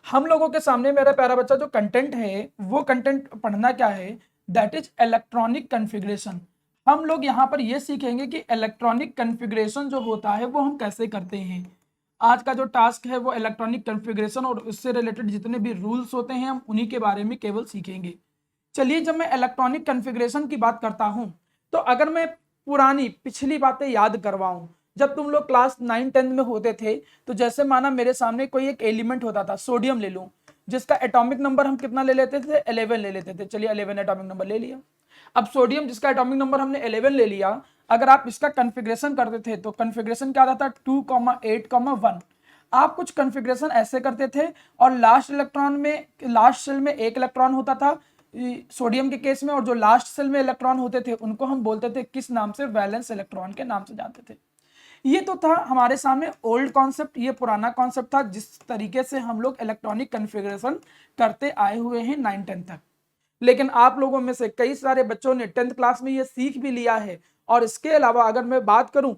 हम लोगों के सामने मेरा प्यारा बच्चा जो कंटेंट है वो कंटेंट पढ़ना क्या है, दैट इज इलेक्ट्रॉनिक कॉन्फ़िगरेशन। हम लोग यहाँ पर ये सीखेंगे कि इलेक्ट्रॉनिक कॉन्फ़िगरेशन जो होता है वो हम कैसे करते हैं। आज का जो टास्क है वो इलेक्ट्रॉनिक कॉन्फ़िगरेशन और उससे रिलेटेड जितने भी रूल्स होते हैं हम उन्हीं के बारे में केवल सीखेंगे। चलिए, जब मैं इलेक्ट्रॉनिक कॉन्फ़िगरेशन की बात करता हूँ तो अगर मैं पुरानी पिछली बातें याद करवाऊं, जब तुम लोग क्लास 9 10 में होते थे तो जैसे माना मेरे सामने कोई एक एलिमेंट होता था, सोडियम ले लूं, जिसका एटॉमिक नंबर हम कितना ले लेते थे, 11 ले लेते थे। चलिए 11 एटॉमिक नंबर ले लिया। अब सोडियम जिसका एटॉमिक नंबर हमने 11 ले लिया, अगर आप इसका कॉन्फ़िगरेशन करते थे तो कॉन्फ़िगरेशन क्या आता था, 2,8,1। आप कुछ कॉन्फ़िगरेशन ऐसे करते थे और लास्ट इलेक्ट्रॉन में, लास्ट शेल में एक इलेक्ट्रॉन होता था सोडियम के केस में, और जो लास्ट सेल में इलेक्ट्रॉन होते थे उनको हम बोलते थे किस नाम से, वैलेंस इलेक्ट्रॉन के नाम से जानते थे। ये तो था हमारे सामने ओल्ड कॉन्सेप्ट, ये पुराना कॉन्सेप्ट था जिस तरीके से हम लोग इलेक्ट्रॉनिक कॉन्फ़िगरेशन करते आए हुए हैं 9 10 तक। लेकिन आप लोगों में से कई सारे बच्चों ने 10th क्लास में ये सीख भी लिया है, और इसके अलावा अगर मैं बात करूं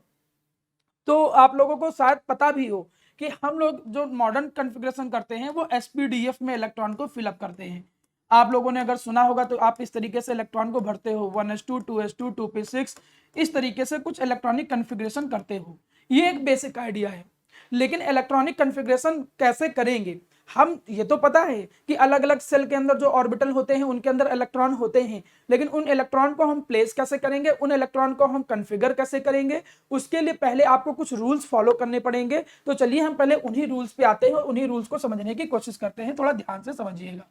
तो आप लोगों को शायद पता भी हो कि हम लोग जो मॉडर्न कॉन्फ़िगरेशन करते हैं वो एसपीडीएफ में इलेक्ट्रॉन को फिलअप करते हैं। आप लोगों ने अगर सुना होगा तो आप इस तरीके से इलेक्ट्रॉन को भरते हो, 1s2 2s2 2p6, इस तरीके से कुछ इलेक्ट्रॉनिक कॉन्फ़िगरेशन करते हो। ये एक बेसिक आइडिया है। लेकिन इलेक्ट्रॉनिक कॉन्फ़िगरेशन कैसे करेंगे, हम ये तो पता है कि अलग अलग सेल के अंदर जो ऑर्बिटल होते हैं उनके अंदर इलेक्ट्रॉन होते हैं, लेकिन उन इलेक्ट्रॉन को हम प्लेस कैसे करेंगे, उन इलेक्ट्रॉन को हम कॉन्फ़िगर कैसे करेंगे, उसके लिए पहले आपको कुछ रूल्स फॉलो करने पड़ेंगे। तो चलिए हम पहले उन्हीं रूल्स पे आते हैं और उन्हीं रूल्स को समझने की कोशिश करते हैं। थोड़ा ध्यान से समझिएगा।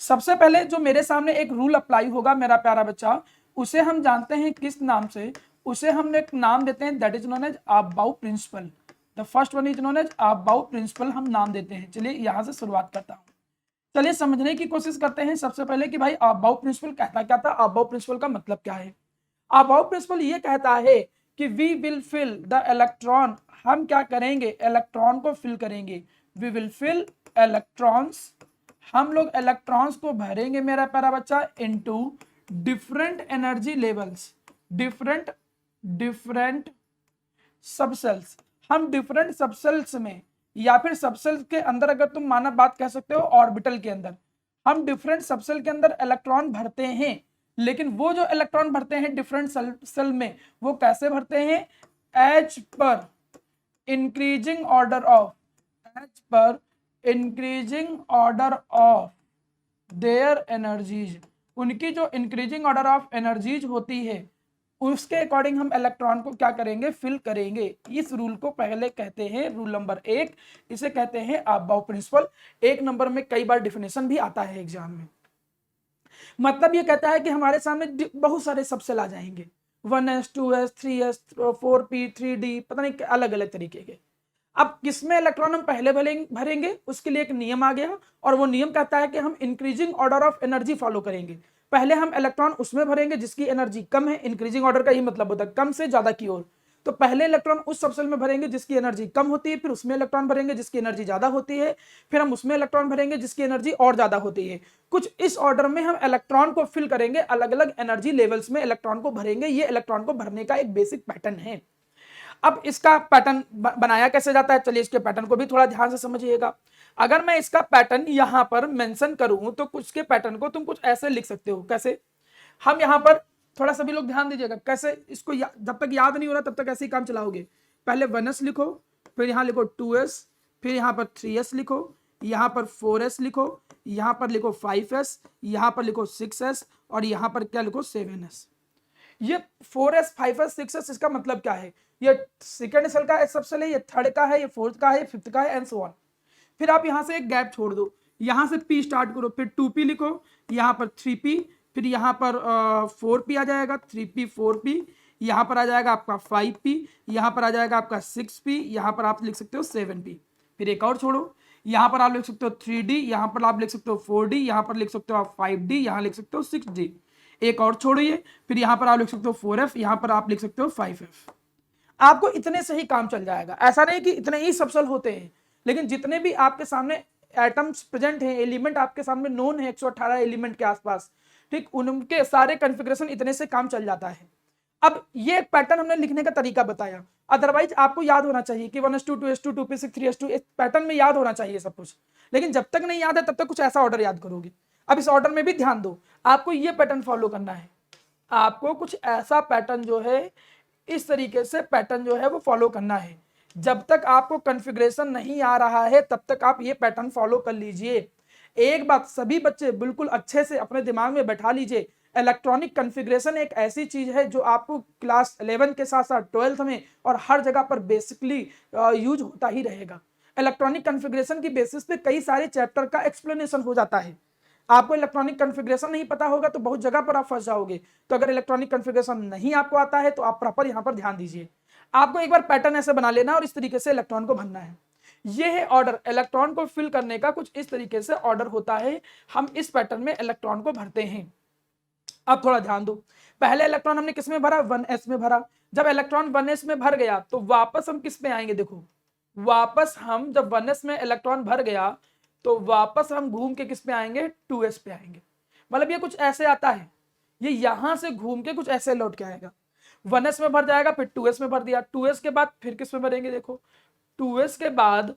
सबसे पहले जो मेरे सामने एक रूल अप्लाई होगा मेरा प्यारा बच्चा, उसे हम जानते हैं किस नाम से, उसे हमने एक नाम देते हैं, that is known as Aufbau principle. The first one is known as Aufbau principle, हम नाम देते हैं। चलिए यहां से शुरुआत करता हूं। चलिए समझने की कोशिश करते हैं सबसे पहले कि भाई अबाउ प्रिंसिपल कहता क्या था, अबाउ प्रिंसिपल का मतलब क्या है। अबाउ प्रिंसिपल ये कहता है कि we will fill the electron, हम क्या करेंगे, इलेक्ट्रॉन को फिल करेंगे। वी विल फिल इलेक्ट्रॉन्स, हम लोग इलेक्ट्रॉन्स को भरेंगे मेरा प्यारा बच्चा into different energy levels, different different subcells. हम डिफरेंट सबसेल्स में या फिर सबसेल्स के अंदर, अगर तुम माना बात कह सकते हो ऑर्बिटल के अंदर, हम डिफरेंट सबसेल के अंदर इलेक्ट्रॉन भरते हैं। लेकिन वो जो इलेक्ट्रॉन भरते हैं डिफरेंट सेल में, वो कैसे भरते हैं, as per increasing order of, as per increasing order of their energies. उनकी जो इंक्रीजिंग ऑर्डर ऑफ एनर्जीज होती है उसके अकॉर्डिंग हम इलेक्ट्रॉन को क्या करेंगे, फिल करेंगे। इस रूल को पहले कहते हैं रूल नंबर 1, इसे कहते हैं अबाउ प्रिंसिपल। 1 नंबर में कई बार डिफिनेशन भी आता है एग्जाम में। मतलब ये कहता है कि हमारे सामने बहुत सारे सबसेल आ जाएंगे, 1s 2s 3s 4p 3d, पता नहीं अलग अलग तरीके के। अब किसमें इलेक्ट्रॉन हम पहले भरेंगे, उसके लिए एक नियम आ गया, और वो नियम कहता है कि हम increasing order of energy follow करेंगे। पहले हम इलेक्ट्रॉन उसमें भरेंगे जिसकी एनर्जी कम है, इंक्रीजिंग ऑर्डर का ही मतलब होता है कम से ज्यादा की ओर। तो पहले इलेक्ट्रॉन उस सबसेल में भरेंगे जिसकी एनर्जी कम होती है, फिर उसमें इलेक्ट्रॉन भरेंगे जिसकी एनर्जी ज्यादा होती है, फिर हम उसमें इलेक्ट्रॉन भरेंगे जिसकी एनर्जी और ज्यादा होती है। कुछ इस ऑर्डर में हम इलेक्ट्रॉन को फिल करेंगे, अलग अलग एनर्जी लेवल्स में इलेक्ट्रॉन को भरेंगे। ये इलेक्ट्रॉन को भरने का एक बेसिक पैटर्न है। अब इसका पैटर्न बनाया कैसे जाता है, चलिए इसके पैटर्न को भी थोड़ा ध्यान से समझिएगा। अगर मैं इसका पैटर्न यहां पर मेंशन करूं तो कुछ के पैटर्न को तुम कुछ ऐसे लिख सकते हो। कैसे, हम यहां पर थोड़ा सभी लोग ध्यान दीजिएगा, कैसे इसको जब तक याद नहीं हो रहा तब तक ऐसे ही काम चलाओगे। पहले 1s लिखो, फिर यहां लिखो 2s, फिर यहां पर 3s लिखो, यहां पर 4s लिखो, यहां पर लिखो 5s, यहां पर लिखो 6s, और यहां पर क्या लिखो 7s। ये 4s 5s 6s, इसका मतलब क्या है, ये सेकेंड सेल का सबसेल है, ये थर्ड का है, ये फोर्थ का है, ये फिफ्थ का है, एंड सो ऑन। फिर आप यहां से एक गैप छोड़ दो, यहां से p स्टार्ट करो, फिर 2p लिखो, यहां पर 3p, फिर यहां पर 4p आ जाएगा, 3p 4p, यहां पर आ जाएगा आपका 5p, यहां पर आ जाएगा आपका 6p, यहां पर आप लिख सकते हो 7p। फिर एक और छोड़ो, यहां पर आप लिख सकते हो 3d, यहां पर आप लिख सकते हो 4d, यहां पर लिख सकते हो आप 5d, यहां लिख सकते हो 6d। एक और छोड़िए, फिर यहां पर आप लिख सकते हो 4f, यहां पर आप लिख सकते हो 5f। आपको इतने से ही काम चल जाएगा। ऐसा नहीं कि इतने ही सबसेल होते हैं, लेकिन जितने भी आपके सामने एटम्स प्रेजेंट हैं, एलिमेंट आपके सामने नोन है 118 एलिमेंट के आसपास, ठीक, उनके सारे कॉन्फ़िगरेशन इतने से काम चल जाता है। अब ये एक पैटर्न हमने लिखने का तरीका बताया। अदरवाइज आपको याद होना चाहिए कि 1s2 2s2 2p6 3s2 इस पैटर्न में याद होना चाहिए सब कुछ, लेकिन जब तक नहीं याद है तब तक कुछ ऐसा ऑर्डर याद करोगे। अब इस ऑर्डर में भी ध्यान दो, आपको ये पैटर्न फॉलो करना है, आपको कुछ ऐसा पैटर्न जो है इस तरीके से पैटर्न जो है वो फॉलो करना है। जब तक आपको कॉन्फ़िगरेशन नहीं आ रहा है तब तक आप ये पैटर्न फॉलो कर लीजिए। एक बात सभी बच्चे बिल्कुल अच्छे से अपने दिमाग में बैठा लीजिए, इलेक्ट्रॉनिक कॉन्फ़िगरेशन एक ऐसी चीज है जो आपको क्लास 11 के साथ साथ 12th में और हर जगह पर बेसिकली यूज होता ही रहेगा। इलेक्ट्रॉनिक कॉन्फ़िगरेशन की बेसिस पे कई सारे चैप्टर का एक्सप्लेनेशन हो जाता है। आपको इलेक्ट्रॉनिक कॉन्फ़िगरेशन नहीं पता होगा तो बहुत जगह पर आप फंस जाओगे। तो अगर इलेक्ट्रॉनिक कॉन्फ़िगरेशन नहीं आपको आता है तो आप प्रॉपर यहाँ पर ध्यान दीजिए। आपको एक बार पैटर्न ऐसे बना लेना और इस तरीके से इलेक्ट्रॉन को भरना है। ये है ऑर्डर, इलेक्ट्रॉन को फिल करने का कुछ इस तरीके से ऑर्डर होता है। हम इस पैटर्न में इलेक्ट्रॉन को भरते हैं। अब थोड़ा ध्यान दो, पहले इलेक्ट्रॉन हमने किस में भरा, 1s में भरा। जब इलेक्ट्रॉन 1s में भर गया तो वापस हम किस में आएंगे, देखो वापस हम जब 1s में इलेक्ट्रॉन भर गया तो वापस हम घूम के किस पे आएंगे, 2s पे आएंगे। मतलब ये कुछ ऐसे आता है, ये यहां से घूम के कुछ ऐसे लौट के आएगा। 1s में भर जाएगा, फिर 2s में भर दिया, 2s के बाद फिर किस में भरेंगे, देखो 2s के बाद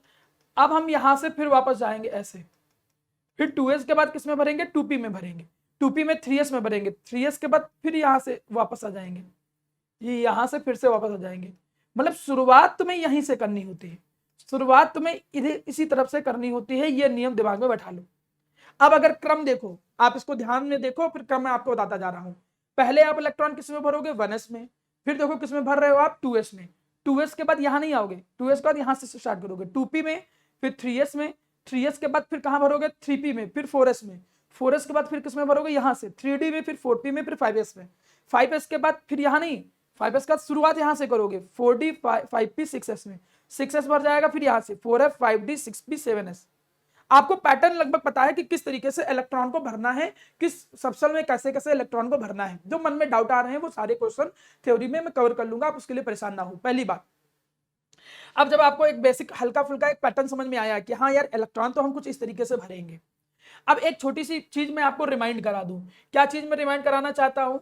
अब हम यहां से फिर वापस जाएंगे ऐसे, फिर 2s के बाद किस में भरेंगे, 2p में भरेंगे, 2p में 3s में भरेंगे, 3s के बाद फिर यहां से वापस आ जाएंगे, ये यहां से फिर से वापस आ जाएंगे। मतलब शुरुआत तुम्हें यहीं से करनी होती है, शुरुआत तुम्हें इधर इसी तरफ से करनी होती है। ये नियम दिमाग में बैठा लो। अब अगर क्रम देखो, आप इसको ध्यान में देखो, फिर क्रम मैं आपको बताता जा रहा हूं। पहले आप इलेक्ट्रॉन किस में भरोगे, 1s में, फिर देखो किस में भर रहे हो आप, 2s में। 2s के बाद यहां नहीं आओगे, 2s के बाद यहां से स्टार्ट करोगे, 2p में, फिर 3s में, 3s के बाद फिर कहां भरोगे, 3p में, फिर 4s में, 4s के बाद फिर किस में भरोगे, यहां से 3d में, फिर 4p में, फिर 5s में, 5s के बाद फिर यहां नहीं, 5s का शुरुआत यहां से करोगे, 4d 5p 6s में, 6s भर जाएगा, फिर यहां से 4f 5d 6p 7s। आपको पैटर्न लगभग पता है कि किस तरीके से इलेक्ट्रॉन को भरना है, किस सबसेल में कैसे कैसे इलेक्ट्रॉन को भरना है। जो मन में डाउट आ रहे हैं वो सारे क्वेश्चन थ्योरी में मैं कवर कर लूंगा, आप उसके लिए परेशान ना हो। पहली बात, अब जब आपको एक बेसिक हल्का फुल्का एक पैटर्न समझ में आया कि हाँ यार इलेक्ट्रॉन तो हम कुछ इस तरीके से भरेंगे, अब एक छोटी सी चीज मैं आपको रिमाइंड करा दूं। क्या चीज मैं रिमाइंड कराना चाहता हूं,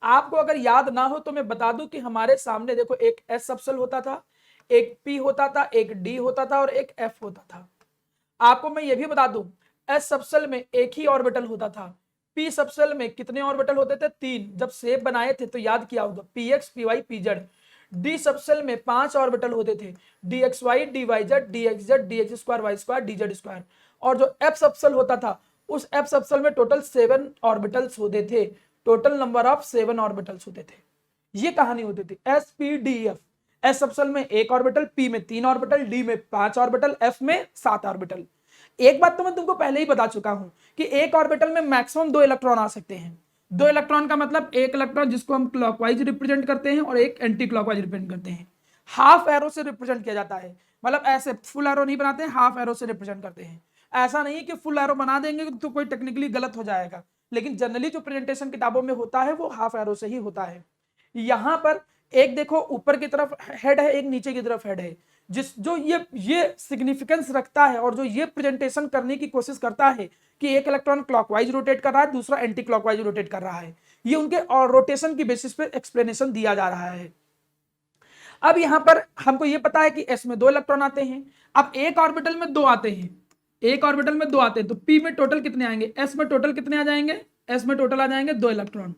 आपको अगर याद ना हो तो मैं बता दूं कि हमारे सामने देखो एक एस सबसेल होता था, एक पी होता था, एक डी होता था और एक एफ होता था। आपको मैं ये भी बता दूं, एस सबसेल में एक ही ऑर्बिटल होता था, पी सबसेल में कितने ऑर्बिटल होते थे, 3। जब शेप बनाए थे तो याद किया होगा, p x p y p z. D subshell में 5 ऑर्बिटल होते थे, d x y d y z d x z d x square y square d z square. और जो एफ सबसेल होता था उस एफ सबसेल में टोटल 7 ऑर्बिटल्स होते थे, टोटल नंबर ऑफ 7 ऑर्बिटल्स होते थे। ये कहानी होती थी S P D F. S subshell में 1 ऑर्बिटल, पी में 3 ऑर्बिटल, डी में 5 ऑर्बिटल, एफ में 7 ऑर्बिटल। एक बात तो मैं तुमको पहले ही बता चुका हूं कि एक ऑर्बिटल में मैक्सिमम 2 इलेक्ट्रॉन आ सकते हैं। 2 इलेक्ट्रॉन का मतलब एक इलेक्ट्रॉन जिसको हम क्लॉकवाइज रिप्रेजेंट करते हैं और एक एंटी क्लॉकवाइज रिप्रेजेंट करते हैं। हाफ एरो से रिप्रेजेंट किया जाता है, मतलब ऐसे फुल एरो नहीं बनाते हैं, हाफ एरो से रिप्रेजेंट करते हैं। ऐसा नहीं कि फुल एरो बना देंगे तो कोई टेक्निकली गलत हो जाएगा, लेकिन जनरली जो प्रेजेंटेशन किताबों में होता है वो हाफ एरो से ही होता है। यहां पर एक देखो ऊपर की तरफ हेड है, एक नीचे की तरफ हेड है, जिस जो ये सिग्निफिकेंस रखता है और जो ये प्रेजेंटेशन करने की कोशिश करता है कि एक इलेक्ट्रॉन क्लॉकवाइज रोटेट कर रहा है, दूसरा एंटी क्लॉकवाइज रोटेट कर रहा है। ये उनके और रोटेशन की बेसिस पे एक्सप्लेनेशन दिया जा रहा है। अब यहां पर हमको ये पता है कि एस में 2 इलेक्ट्रॉन आते हैं, अब एक ऑर्बिटल में 2 आते हैं, एक ऑर्बिटल में 2 आते हैं, तो पी में टोटल कितने आएंगे, एस में टोटल कितने आ जाएंगे, एस में टोटल आ जाएंगे 2 इलेक्ट्रॉन।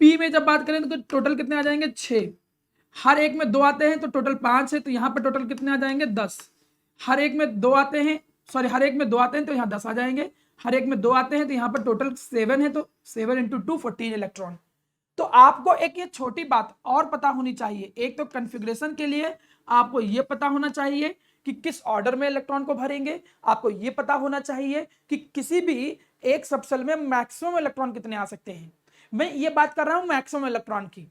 पी में जब बात करें तो टोटल कितने आ जाएंगे, 6। हर एक में 2 आते हैं तो टोटल 5 है, तो यहां पर टोटल कितने आ जाएंगे, 10। हर एक में 2 आते हैं, सॉरी हर एक में 2 आते हैं तो यहाँ 10 आ जाएंगे, हर एक में 2 आते हैं तो यहाँ पर टोटल 7 है, तो 7 × 2 14 इलेक्ट्रॉन। तो आपको एक ये छोटी बात और पता होनी चाहिए, एक तो कॉन्फ़िगरेशन के लिए आपको ये पता होना चाहिए कि किस ऑर्डर में इलेक्ट्रॉन को भरेंगे, आपको ये पता होना चाहिए कि किसी भी एक सबसेल में मैक्सिमम इलेक्ट्रॉन कितने आ सकते हैं। मैं ये बात कर रहा हूं मैक्सिमम इलेक्ट्रॉन की,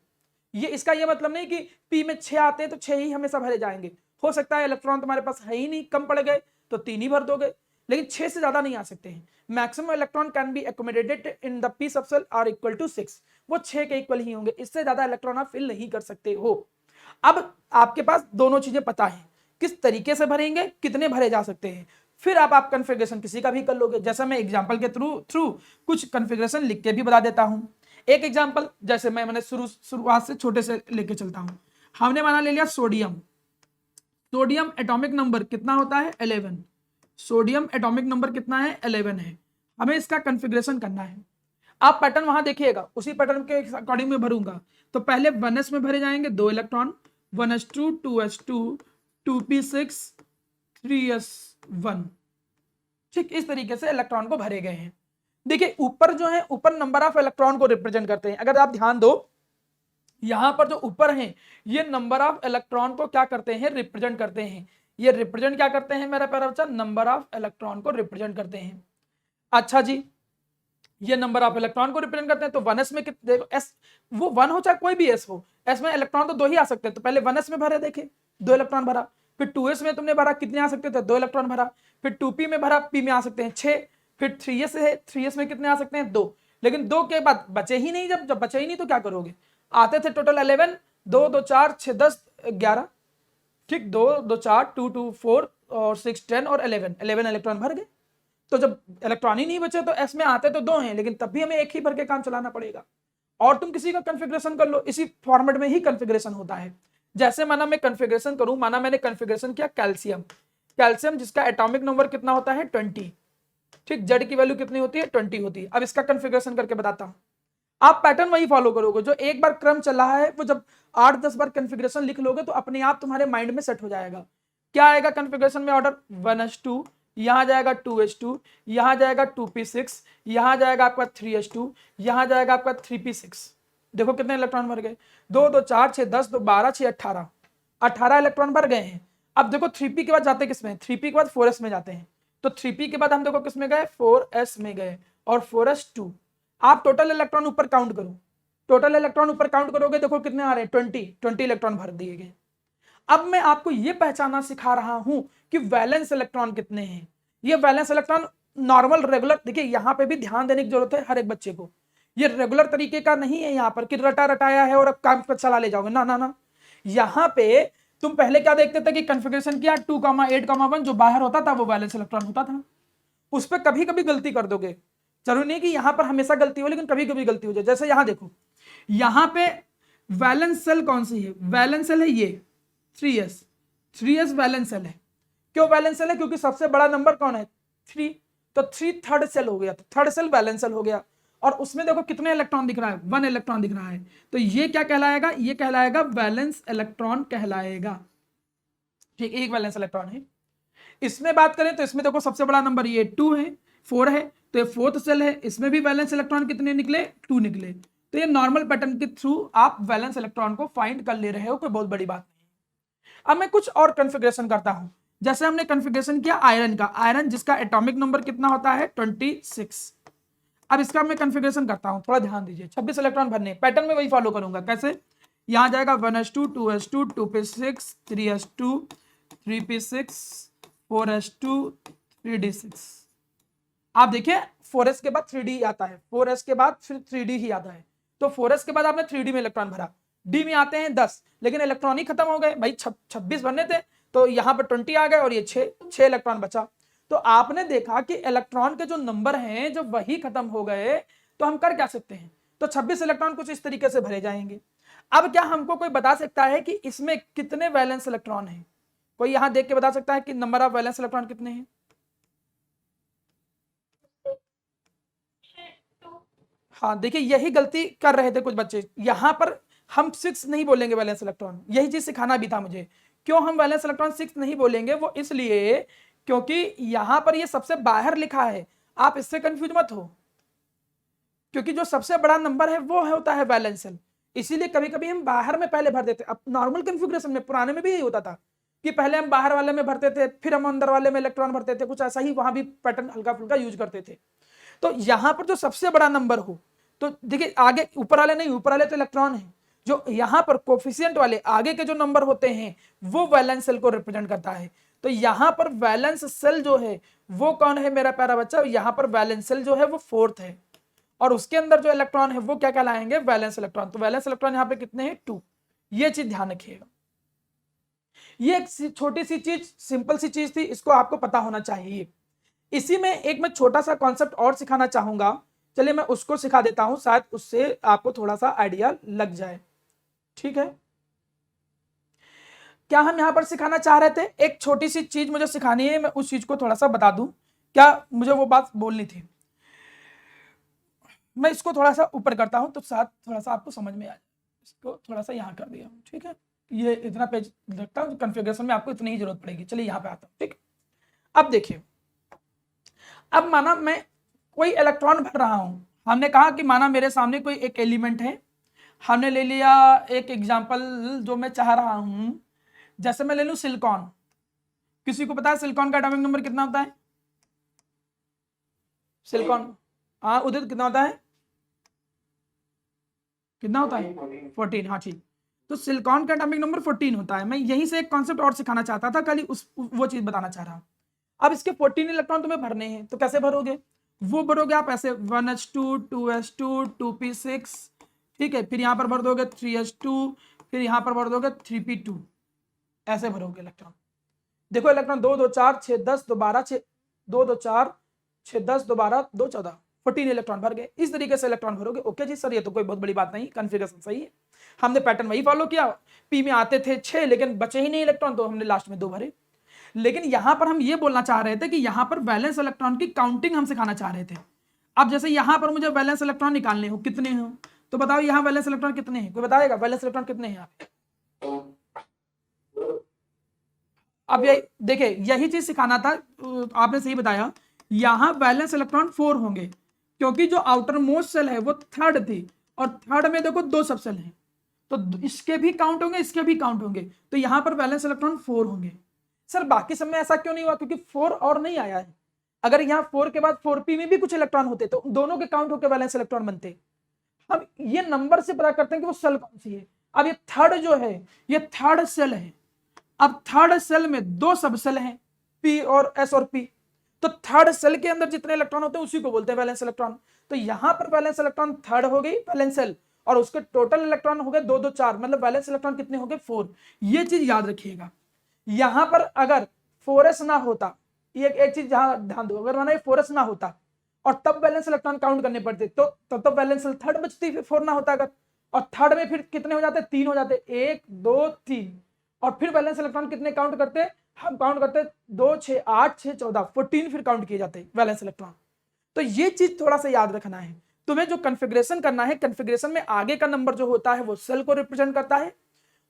ये इसका ये मतलब नहीं कि पी में 6 आते हैं तो 6 ही हमेशा भरे जाएंगे। हो सकता है इलेक्ट्रॉन तुम्हारे पास है ही नहीं, कम पड़ गए तो 3 ही भर दोगे, लेकिन 6 से ज्यादा नहीं आ सकते हैं। Maximum electron can be accommodated in the p subshell are equal to 6, वो 6 के इक्वल ही होंगे, इससे ज्यादा इलेक्ट्रॉन आप फिल नहीं कर सकते हो। अब आपके पास दोनों चीजें पता है, किस तरीके से भरेंगे, कितने भरे जा सकते हैं, फिर आप कॉन्फ़िगरेशन किसी का भी कर लोगे। जैसा मैं एग्जांपल के थ्रू कुछ कॉन्फ़िगरेशन लिख के भी बता देता हूं। एक एग्जांपल जैसे मैंने शुरुआत से छोटे से लेके चलता हूं। हमने माना ले लिया सोडियम। सोडियम एटॉमिक नंबर कितना होता है 11। सोडियम एटॉमिक नंबर कितना है 11 है। हमें इसका कॉन्फ़िगरेशन करना है। आप पैटर्न वहां देखिएगा, उसी पैटर्न के अकॉर्डिंग में भरूंगा। तो पहले 1s में भरे जाएंगे 2 electron, 1s2 2s2 2p6 3s1। ठीक इस तरीके से इलेक्ट्रॉन को भरे गए हैं। देखिए ऊपर जो है, ऊपर नंबर ऑफ इलेक्ट्रॉन को रिप्रेजेंट करते हैं। अगर आप ध्यान दो, यहां पर जो ऊपर हैं ये नंबर ऑफ इलेक्ट्रॉन को क्या करते हैं, रिप्रेजेंट करते हैं। ये रिप्रेजेंट क्या करते हैं मेरा प्यारा बच्चा, नंबर ऑफ इलेक्ट्रॉन को रिप्रेजेंट करते हैं। अच्छा जी, ये नंबर ऑफ इलेक्ट्रॉन को रिप्रेजेंट करते हैं। तो 1s में कितने, एस वो 1 हो चाहे कोई भी एस हो, एस में इलेक्ट्रॉन तो 2 ही आ सकते हैं। तो पहले 1s में भरे, देखे 2 इलेक्ट्रॉन भरा। फिर 2s में तुमने भरा, कितने आ सकते थे, 2 इलेक्ट्रॉन भरा। फिर 2p में भरा, p में आ सकते हैं 6। फिर 3s है, 3s में कितने आ सकते हैं 2। लेकिन 2 के बाद बचे ही नहीं। जब बचे ही नहीं तो क्या करोगे, आते थे टोटल 11, 2 2 4 6 10 11। ठीक, 2 2 4 2 2 4 और 6 10 और 11 इलेक्ट्रॉन भर गए। तो जब इलेक्ट्रॉन ही नहीं बचे तो एस में आते तो 2 हैं, लेकिन तब भी हमें एक ही भर के काम चलाना पड़ेगा। और तुम किसी का कॉन्फ़िगरेशन कर लो, इसी फॉर्मेट में ही कॉन्फ़िगरेशन होता है। जैसे माना मैं कॉन्फ़िगरेशन करूं, माना मैंने कॉन्फ़िगरेशन किया कैल्शियम। कैल्शियम जिसका एटॉमिक नंबर कितना होता है 20। ठीक, जेड की वैल्यू कितनी होती है 20 होती है। अब इसका कॉन्फ़िगरेशन करके बताता हूं। आप पैटर्न वही फॉलो करोगे जो एक बार क्रम चला है, वो जब 8-10 बार कॉन्फ़िगरेशन लिख लोगे तो अपने आप तुम्हारे माइंड में सेट हो जाएगा। क्या आएगा कॉन्फ़िगरेशन में ऑर्डर, 1s2, यहां जाएगा 2s2, यहां जाएगा 2p6, यहां जाएगा आपका 3s2, यहां जाएगा आपका 3p6। देखो कितने इलेक्ट्रॉन भर गए, 2 2 4 6 10 2 12 6 18, 18 इलेक्ट्रॉन भर गए हैं। अब देखो 3p के बाद जाते किसमें, 3p के बाद 4s में जाते हैं। तो 3p के बाद हम देखो किसमें गए, 4s में गए और 4s2। आप टोटल इलेक्ट्रॉन ऊपर काउंट करो, टोटल इलेक्ट्रॉन ऊपर काउंट करोगे, देखो कितने आ रहे हैं 20 इलेक्ट्रॉन भर दिए गए। अब मैं आपको यह पहचानना सिखा रहा हूं कि वैलेंस इलेक्ट्रॉन कितने हैं। ये वैलेंस इलेक्ट्रॉन नॉर्मल रेगुलर, देखिए यहां पे भी ध्यान देने की जरूरत है हर एक बच्चे को। ये रेगुलर तरीके का नहीं है यहाँ पर कि रटा रटाया है और अब काम पर चला ले जाओगे, ना ना ना। यहाँ पे तुम पहले क्या देखते थे कि कॉन्फ़िगरेशन किया 2,8,1 जो बाहर होता था वो वैलेंस इलेक्ट्रॉन होता था। उस पर कभी कभी गलती कर दोगे, जरूरी नहीं कि यहां पर हमेशा गलती हो, लेकिन कभी कभी गलती हो जाए। जैसे यहां देखो, यहां पे वैलेंस सेल कौन सी है, वैलेंस सेल है ये 3s। 3s वैलेंस सेल है। क्यों वैलेंस सेल है, क्योंकि सबसे बड़ा नंबर कौन है 3। तो 3 थर्ड सेल हो गया, तो थर्ड सेल वैलेंस सेल हो गया। और उसमें देखो कितने इलेक्ट्रॉन दिख रहा है, 1 इलेक्ट्रॉन दिख रहा है। तो ये क्या कहलाएगा, ये कहलाएगा वैलेंस इलेक्ट्रॉन कहलाएगा। ठीक, एक वैलेंस इलेक्ट्रॉन है। इसमें बात करें तो इसमें देखो सबसे बड़ा नंबर ये 2 है, 4 है, तो ये 4th सेल है। इसमें भी वैलेंस इलेक्ट्रॉन कितने निकले, 2 निकले। तो ये नॉर्मल पैटर्न के थ्रू आप वैलेंस इलेक्ट्रॉन को फाइंड कर ले रहे हो, कोई बहुत बड़ी बात नहीं। अब मैं कुछ और कॉन्फ़िगरेशन करता हूं। जैसे हमने कॉन्फ़िगरेशन किया आयरन का, आयरन जिसका एटॉमिक नंबर कितना होता है 26। अब इसका मैं कॉन्फ़िगरेशन करता हूं, थोड़ा ध्यान दीजिए। 26 इलेक्ट्रॉन भरने, पैटर्न में वही फॉलो करूंगा। कैसे, यहां जाएगा 1s2 2s2 2p6 3s2 3p6 4s2 3d6। आप देखिए 4s के बाद 3d आता है, 4s के बाद फिर 3d ही आता है। तो 4s के बाद आपने 3d में इलेक्ट्रॉन भरा, d में आते हैं 10, लेकिन इलेक्ट्रॉन ही खत्म हो गए भाई। 26 भरने थे तो यहाँ पर 20 आ गए और ये 6 इलेक्ट्रॉन बचा। तो आपने देखा कि इलेक्ट्रॉन के जो नंबर हैं जब वही खत्म हो गए तो हम कर क्या सकते हैं, तो 26 इलेक्ट्रॉन कुछ इस तरीके से भरे जाएंगे। अब क्या हमको कोई बता सकता है कि इसमें कितने वैलेंस इलेक्ट्रॉन हैं, कोई यहां देख के बता सकता है कि नंबर ऑफ वैलेंस इलेक्ट्रॉन कितने हैं। हाँ देखिए यही गलती कर रहे थे कुछ बच्चे, यहां पर हम 6 नहीं बोलेंगे वैलेंस इलेक्ट्रॉन, यही चीज सिखाना भी था मुझे। क्यों हम वैलेंस इलेक्ट्रॉन 6 नहीं बोलेंगे, वो इसलिए क्योंकि यहां पर ये सबसे बाहर लिखा है, आप इससे कंफ्यूज मत हो। क्योंकि जो सबसे बड़ा नंबर है वो होता है वैलेंस सेल, इसीलिए कभी कभी हम बाहर में पहले भर देते। अब नॉर्मल कॉन्फ़िगरेशन में पुराने में भी यही होता था कि पहले हम बाहर वाले में भरते थे, फिर हम अंदर वाले में इलेक्ट्रॉन भरते थे, कुछ ऐसा ही वहां भी पैटर्न हल्का फुल्का यूज करते थे। तो यहां पर जो सबसे बड़ा नंबर हो, तो देखिए आगे ऊपर वाले नहीं, ऊपर वाले तो इलेक्ट्रॉन है, जो यहां पर कोफिशिएंट वाले आगे के जो नंबर होते हैं वो वैलेंस सेल को रिप्रेजेंट करता है। तो यहां पर वैलेंस सेल जो है वो कौन है मेरा प्यारा बच्चा, यहां पर वैलेंस सेल जो है वो 4th है, और उसके अंदर जो इलेक्ट्रॉन है वो क्या कहलाएंगे, वैलेंस इलेक्ट्रॉन। तो वैलेंस इलेक्ट्रॉन यहां पे कितने हैं 2, ये चीज ध्यान रखिएगा। ये एक छोटी सी चीज, सिंपल सी चीज थी, इसको आपको पता होना चाहिए। इसी में एक मैं छोटा सा कॉन्सेप्ट और सिखाना चाहूंगा, चलिए मैं उसको सिखा देता हूं, शायद उससे आपको थोड़ा सा आइडिया लग जाए। ठीक है, क्या हम यहाँ पर सिखाना चाह रहे थे? एक छोटी सी चीज मुझे सिखानी है, मैं उस चीज को थोड़ा सा बता दूं, क्या मुझे वो बात बोलनी थी। मैं इसको थोड़ा सा ऊपर करता हूं तो साथ थोड़ा सा आपको समझ में आ जाए। इसको थोड़ा सा यहाँ कर दिया, ठीक है, ये इतना पेज लगता है, कॉन्फ़िगरेशन में आपको इतनी ही जरूरत पड़ेगी। चलिए यहाँ पे आता हूँ, ठीक। अब देखिए, अब माना मैं कोई इलेक्ट्रॉन भर रहा हूं, हमने कहा कि माना मेरे सामने कोई एक एलिमेंट है, हमने ले लिया एक एग्जांपल जो मैं चाह रहा हूं, जैसे मैं ले लूं सिलिकॉन। किसी को पता है सिलिकॉन का एटॉमिक नंबर कितना होता है? सिलिकॉन, हाँ उदित, कितना होता है? कितना होता है? 14, हाँ ठीक। तो सिलिकॉन का एटॉमिक नंबर 14 होता है। मैं यहीं से एक कॉन्सेप्ट और सिखाना चाहता था, कल उस वो चीज बताना चाह रहा हूं। अब इसके 14 इलेक्ट्रॉन तुम्हें भरने हैं, तो कैसे भरोगे? वो भरोगे आप ऐसे 1s2 2s2 2p6, ठीक है, फिर यहां पर भर दोगे 3s2, फिर यहां पर भर दोगे 3p2, ऐसे भरोगे इलेक्ट्रॉन। देखो इलेक्ट्रॉन 2 2 4 6 10 2 12 6 2 2 4 6 10 2 12 2 14, 14 इलेक्ट्रॉन भर गए। इस तरीके से इलेक्ट्रॉन भरोगे। ओके जी सर, ये तो कोई बहुत बड़ी बात नहीं, कॉन्फ़िगरेशन सही है, हमने पैटर्न वही फॉलो किया। पी में आते थे 6 लेकिन बचे ही नहीं इलेक्ट्रॉन, तो हमने लास्ट में 2 भरे। लेकिन यहां पर हम ये बोलना चाह रहे थे कि यहां पर वैलेंस इलेक्ट्रॉन की काउंटिंग हम सिखाना चाह रहे थे। अब जैसे यहां पर मुझे वैलेंस इलेक्ट्रॉन निकालने हो, कितने हो तो बताओ, यहां वैलेंस इलेक्ट्रॉन कितने हैं? कोई बताएगा वैलेंस इलेक्ट्रॉन कितने हैं यहाँ पे? अब ये देखिए, यही चीज सिखाना था, आपने सही बताया। यहां वैलेंस इलेक्ट्रॉन 4 होंगे, क्योंकि जो आउटर मोस्ट सेल है वो थर्ड थी, और थर्ड में देखो 2 सब सेल हैं, तो इसके भी काउंट होंगे, इसके भी काउंट होंगे, तो यहां पर वैलेंस इलेक्ट्रॉन 4 होंगे। सर बाकी सब में ऐसा क्यों नहीं हुआ? क्योंकि 4 और नहीं आया है। अगर यहाँ 4 के बाद 4p में भी कुछ इलेक्ट्रॉन होते तो दोनों के काउंट होकर वैलेंस इलेक्ट्रॉन बनते। अब ये नंबर से पता करते हैं कि वो सेल कौन सी है। अब ये थर्ड जो है, ये थर्ड सेल है। अब थर्ड सेल में 2 सब सेल हैं, p और s और p, तो थर्ड सेल के अंदर जितने इलेक्ट्रॉन होते हैं उसी को बोलते हैं वैलेंस इलेक्ट्रॉन। तो यहां पर वैलेंस इलेक्ट्रॉन थर्ड हो गई वैलेंस सेल, और उसके टोटल इलेक्ट्रॉन हो गए 2 2 4, मतलब वैलेंस इलेक्ट्रॉन कितने हो गए? 4। ये चीज याद रखिएगा। यहां पर अगर 4s ना होता, ये एक चीज जहां ध्यान दो, अगर माना ये 4s ना होता और तब वैलेंस इलेक्ट्रॉन काउंट करने पड़ते, तो तब तो वैलेंस सेल थर्ड बचती, 4 ना होता अगर, और थर्ड में फिर कितने हो जाते? 3 हो जाते, 1 2 3, और फिर वैलेंस इलेक्ट्रॉन कितने काउंट करते? हम काउंट करते 2 6 8 6 14, 14 फिर काउंट किए जाते वैलेंस इलेक्ट्रॉन। तो ये चीज थोड़ा सा याद रखना है तुम्हें। जो कॉन्फ़िगरेशन करना है, कॉन्फ़िगरेशन में आगे का नंबर जो होता है वो सेल को रिप्रेजेंट करता है।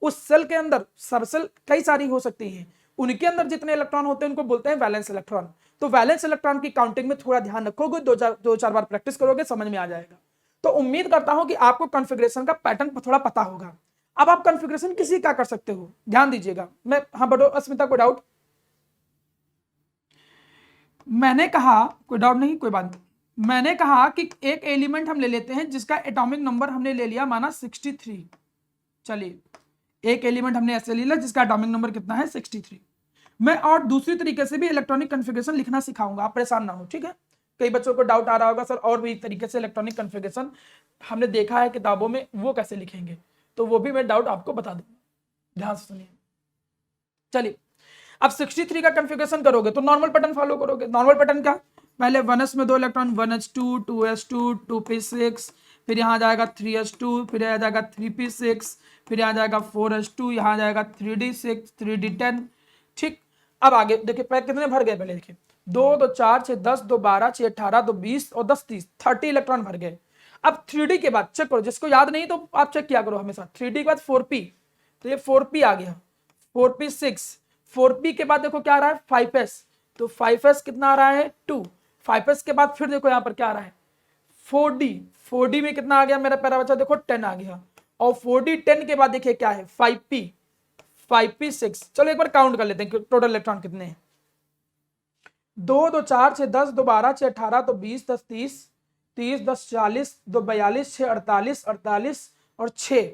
उस सेल के अंदर सब सेल कई सारी हो सकती है, उनके अंदर जितने इलेक्ट्रॉन होते हैं उनको बोलते हैं वैलेंस इलेक्ट्रॉन। तो वैलेंस इलेक्ट्रॉन की काउंटिंग में थोड़ा ध्यान रखोगे, 2 4 बार प्रैक्टिस करोगे, समझ में आ जाएगा। तो उम्मीद करता हूं कि आपको कॉन्फ़िगरेशन का पैटर्न थोड़ा पता होगा। अब आप कॉन्फ़िगरेशन किसी का कर सकते हो, ध्यान दीजिएगा। मैं, हाँ बटो अस्मिता, कोई डाउट? मैंने कहा कोई डाउट नहीं, कोई बात नहीं। मैंने कहा कि एक एलिमेंट हम ले लेते हैं जिसका एटॉमिक नंबर हमने ले लिया माना 63। चलिए, एक एलिमेंट हमने ऐसे ले लिया जिसका एटॉमिक नंबर कितना है? 63। मैं और दूसरी तरीके से भी इलेक्ट्रॉनिक कॉन्फ़िगरेशन लिखना सिखाऊंगा, आप परेशान ना हो, ठीक है। कई बच्चों को डाउट आ रहा होगा सर और भी तरीके से इलेक्ट्रॉनिक कॉन्फ़िगरेशन हमने देखा है किताबों में, वो कैसे लिखेंगे, तो वो भी मैं डाउट आपको बता दूंगा, ध्यान से सुनिए। चलिए, अब 63 का कॉन्फ़िगरेशन करोगे तो नॉर्मल पैटर्न फॉलो करोगे। नॉर्मल पैटर्न क्या? पहले 1s में 2 इलेक्ट्रॉन, 1s2 2s2 2p6, फिर यहाँ जाएगा 3s2, फिर यहाँ जाएगा 3p6, फिर यहाँ जाएगा 4s2, यहाँ जाएगा 3d6 3d10, ठीक। अब आगे देखिए कितने भर गए, पहले देखिए 2 2 4 6 10 2 12 6 18 2 20 और 10 30, 30 इलेक्ट्रॉन भर गए। अब 3d के बाद चेक करो, जिसको याद नहीं तो आप चेक किया करो हमेशा। 3d के बाद 4p, तो ये 4p आ गया, 4p6, 4p के बाद देखो क्या आ रहा है? 5s, तो 5s कितना आ रहा है? 2। 5s के बाद फिर देखो यहाँ पर क्या आ रहा है? 4d, 4d में कितना आ गया मेरा प्यारा बच्चा? देखो 10 आ गया, और 4d 10 के बाद देखिए क्या है? 5p, 5p6। चलो एक बार काउंट कर लेते हैं टोटल इलेक्ट्रॉन कितने हैं। 2 2 4 6 10 2 12 6 18 2 20 10 30 30 10 40 2 42 6 48 48 और 6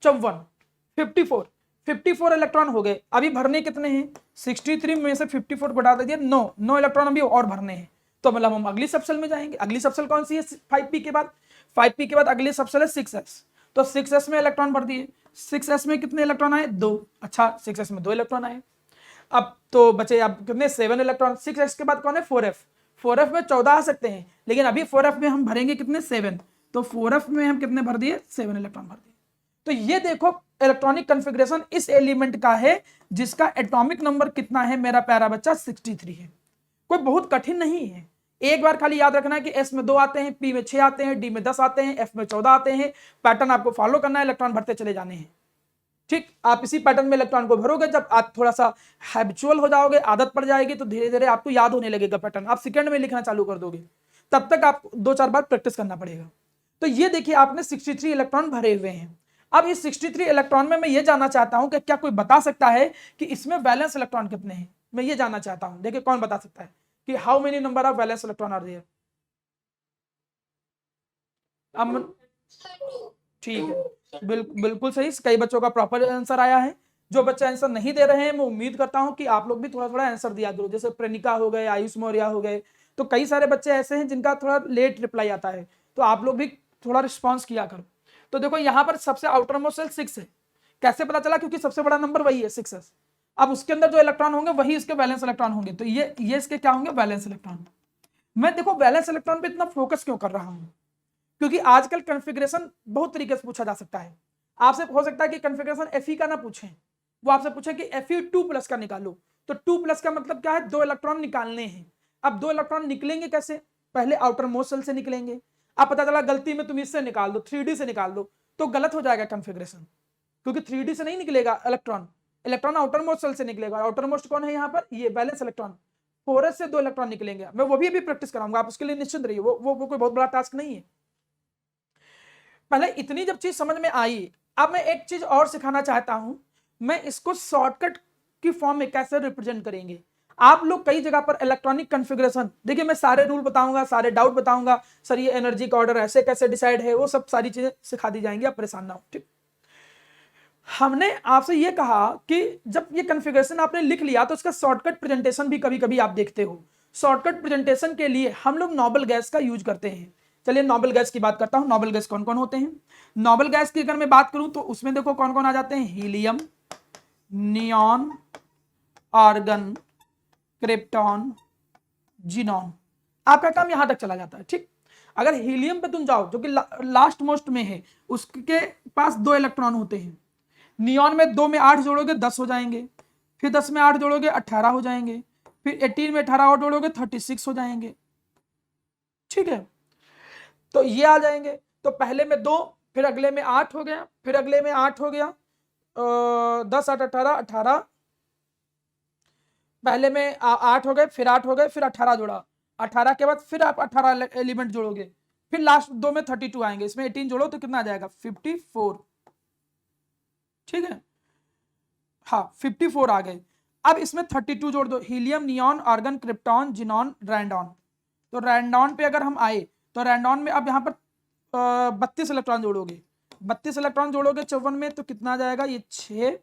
54, 54, 54 इलेक्ट्रॉन हो गए। अभी भरने कितने हैं? 63 में से 54 घटा दीजिए, 9 इलेक्ट्रॉन अभी और भरने हैं। तो मतलब हम अगली सबसेल में जाएंगे। अगली सबसेल कौन सी है? 5p के बाद, 5p के बाद अगली सबसेल है 6s, तो 6s में इलेक्ट्रॉन भर दिए। 6s में कितने इलेक्ट्रॉन आए? 2। अच्छा, 6s में 2 इलेक्ट्रॉन आए। अब तो बचे अब कितने? 7 इलेक्ट्रॉन। 6s के बाद कौन है? 4f। 4f में 14 आ सकते हैं, लेकिन अभी 4f में हम भरेंगे कितने? 7। तो 4f में हम कितने भर दिए? 7 इलेक्ट्रॉन भर दिए। तो ये देखो इलेक्ट्रॉनिक कॉन्फ़िगरेशन इस एलिमेंट का है जिसका एटॉमिक नंबर कितना है मेरा प्यारा बच्चा 63 है। कोई बहुत कठिन नहीं है, एक बार खाली याद रखना है कि एस में 2 आते हैं, पी में 6 आते हैं, डी में 10 आते हैं, एफ में 14 आते हैं। पैटर्न आपको फॉलो करना है, इलेक्ट्रॉन भरते चले जाने हैं। ठीक, आप इसी पैटर्न में इलेक्ट्रॉन को भरोगे, जब आप थोड़ा सा हैबिचुअल हो जाओगे, आदत पड़ जाएगी, तो धीरे धीरे आपको याद होने लगेगा पैटर्न, आप सेकंड में लिखना चालू कर दोगे। तब तक आप 2-4 बार प्रैक्टिस करना पड़ेगा। तो ये देखिए आपने 63 इलेक्ट्रॉन भरे हुए हैं। अब इस 63 इलेक्ट्रॉन में मैं ये जानना चाहता हूं कि क्या कोई बता सकता है कि इसमें वैलेंस इलेक्ट्रॉन कितने हैं। मैं ये जानना चाहता हूं, देखिए कौन बता सकता है कि how many number of valence electron are there. ठीक है, बिल्कुल सही, कई बच्चों का प्रॉपर आंसर आया है। जो बच्चे आंसर नहीं दे रहे हैं, मैं उम्मीद करता हूं कि आप लोग भी थोड़ा थोड़ा आंसर दिया करो। जैसे प्रेनिका हो गए, आयुष मौर्य हो गए, तो कई सारे बच्चे ऐसे हैं जिनका थोड़ा लेट रिप्लाई आता है, तो आप लोग भी थोड़ा रिस्पॉन्स किया करो। तो देखो यहाँ पर सबसे आउटर मोस्ट सेल 6 है। कैसे पता चला? क्योंकि सबसे बड़ा नंबर वही है 6 है। अब उसके अंदर जो इलेक्ट्रॉन होंगे वही इसके वैलेंस इलेक्ट्रॉन होंगे, तो ये इसके क्या होंगे? Valence electron. मैं देखो वैलेंस इलेक्ट्रॉन पे इतना फोकस क्यों कर रहा हूं, क्योंकि आजकल कॉन्फ़िगरेशन बहुत तरीके से पूछा जा सकता है। आपसे हो सकता है कि कॉन्फ़िगरेशन Fe का ना पूछें, वो आपसे पूछे कि Fe2+ का निकालो। तो 2+ का मतलब क्या है? 2 इलेक्ट्रॉन निकालने हैं। अब 2 इलेक्ट्रॉन निकलेंगे कैसे? पहले आउटर मोस्ट सेल से निकलेंगे। अब पता चला गलती में तुम इससे निकाल दो, 3D से निकाल दो, तो गलत हो जाएगा कॉन्फ़िगरेशन, क्योंकि 3D से नहीं निकलेगा electron, electron outer most shell से निकलेगा। आउटर मोस्ट कौन है यहाँ पर? ये वैलेंस इलेक्ट्रॉन। 4s से 2 इलेक्ट्रॉन निकलेंगे। मैं वो भी अभी प्रैक्टिस कराऊंगा, आप उसके लिए निश्चिंत रहिए, वो कोई बहुत बड़ा टास्क नहीं है। पहले इतनी जब चीज समझ में आई, अब मैं एक चीज और सिखाना चाहता हूं। मैं इसको शॉर्टकट की फॉर्म में कैसे रिप्रेजेंट करेंगे। आप लोग कई जगह पर इलेक्ट्रॉनिक कॉन्फ़िगरेशन, देखिए मैं सारे रूल बताऊंगा, सारे डाउट बताऊंगा, सर ये एनर्जी का ऑर्डर ऐसे कैसे डिसाइड है, वो सब सारी चीजें सिखा दी जाएंगी, आप परेशान ना हो। ठीक, हमने आपसे ये कहा कि जब ये कॉन्फ़िगरेशन आपने लिख लिया तो इसका शॉर्टकट प्रेजेंटेशन भी कभी कभी आप देखते हो। शॉर्टकट प्रेजेंटेशन के लिए हम लोग नोबल गैस का यूज करते हैं। चलिए नोबल गैस की बात करता हूं। नोबल गैस कौन कौन होते हैं? नोबल गैस की अगर मैं बात करूं तो उसमें देखो कौन कौन आ जाते हैं? Helium, neon, argon, krypton, xenon. आपका काम यहां तक चला जाता है। ठीक, अगर हीलियम पे तुम जाओ जो कि लास्ट मोस्ट में है, उसके पास 2 इलेक्ट्रॉन होते हैं। नियॉन में 2 में 8 जोड़ोगे 10 हो जाएंगे, फिर 10 में 8 जोड़ोगे 18 हो जाएंगे, फिर 18 में 18 और जोड़ोगे 36 हो जाएंगे। ठीक है, तो ये आ जाएंगे। तो पहले में 2, फिर अगले में 8 हो गया, फिर अगले में 8 हो गया, 10 8 18 18, पहले में 8 हो गए, फिर 8 हो गए, फिर 18 जोड़ा, 18 के बाद फिर आप 18 एलिमेंट जोड़ोगे, फिर लास्ट 2 में 32 आएंगे, इसमें 18 जोड़ो तो कितना आ जाएगा? 54। ठीक है, हाँ 54 आ गए। अब इसमें 32 जोड़ दो, helium, neon, argon, krypton, xenon, radon. तो रैंडॉन पे अगर हम आए तो रैंडॉन में अब यहाँ पर 32 इलेक्ट्रॉन जोड़ोगे, 32 इलेक्ट्रॉन जोड़ोगे 54 में, तो कितना आ जाएगा? ये 6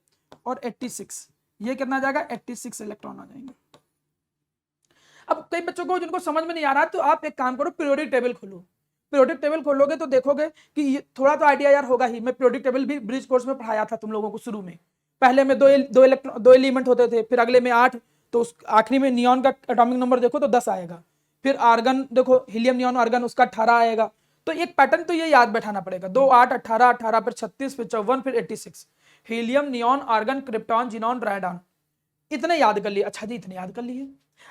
और 86, ये कितना आ जाएगा? 86 इलेक्ट्रॉन आ जाएंगे। अब कई बच्चों को जिनको समझ में नहीं आ रहा, तो आप एक काम करो, पीरियोडिक टेबल खोलो। पीरियोडिक टेबल खोलोगे तो देखोगे कि ये थोड़ा तो आइडिया यार होगा ही। मैं पीरियोडिक टेबल भी ब्रिज कोर्स में पढ़ाया था तुम लोगों को शुरू में। पहले में 2 एलिमेंट होते थे, फिर अगले में 8, तो उस आखिरी में नियॉन का एटॉमिक नंबर देखो तो 10 आएगा। फिर आर्गन देखो, हीलियम, नियॉन, आर्गन, उसका 18 आएगा। तो एक पैटर्न तो ये याद बैठाना पड़ेगा, 2 8 18 18, फिर 36, फिर 54, फिर 86। Helium, neon, argon, krypton, xenon, radon, इतने याद कर लिए। अच्छा जी, इतने याद कर लिए।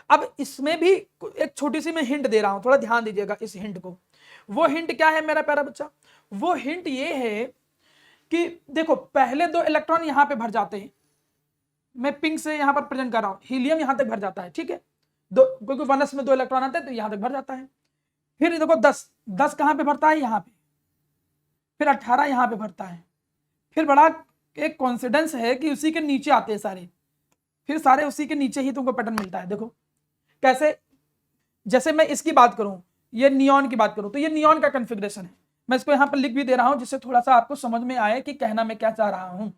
अब इसमें भी एक छोटी सी मैं हिंट दे रहा हूं, थोड़ा ध्यान दीजिएगा इस हिंट को। वो हिंट क्या है मेरा प्यारा बच्चा? वो हिंट ये है कि देखो पहले 2 इलेक्ट्रॉन यहां पे भर जाते हैं, मैं पिंक से यहां पर प्रेजेंट कर रहा हूं, हीलियम यहां तक भर जाता है। ठीक है, क्योंकि 1s में 2 इलेक्ट्रॉन आते हैं तो यहां तक भर जाता है। फिर देखो 10 कहां पे भरता है? यहां पे। फिर 18 यहां पे भरता है। फिर बड़ा एक कॉन्सिडेंस है कि उसी के नीचे आते हैं सारे, फिर सारे उसी के नीचे ही तुमको पैटर्न मिलता है। देखो कैसे, जैसे मैं इसकी बात करूं, ये नियॉन की बात करूं, तो ये नियॉन का कॉन्फ़िगरेशन है। मैं इसको यहां पर लिख भी दे रहा हूं जिससे थोड़ा सा आपको समझ में आए कि कहना मैं क्या चाह रहा हूं।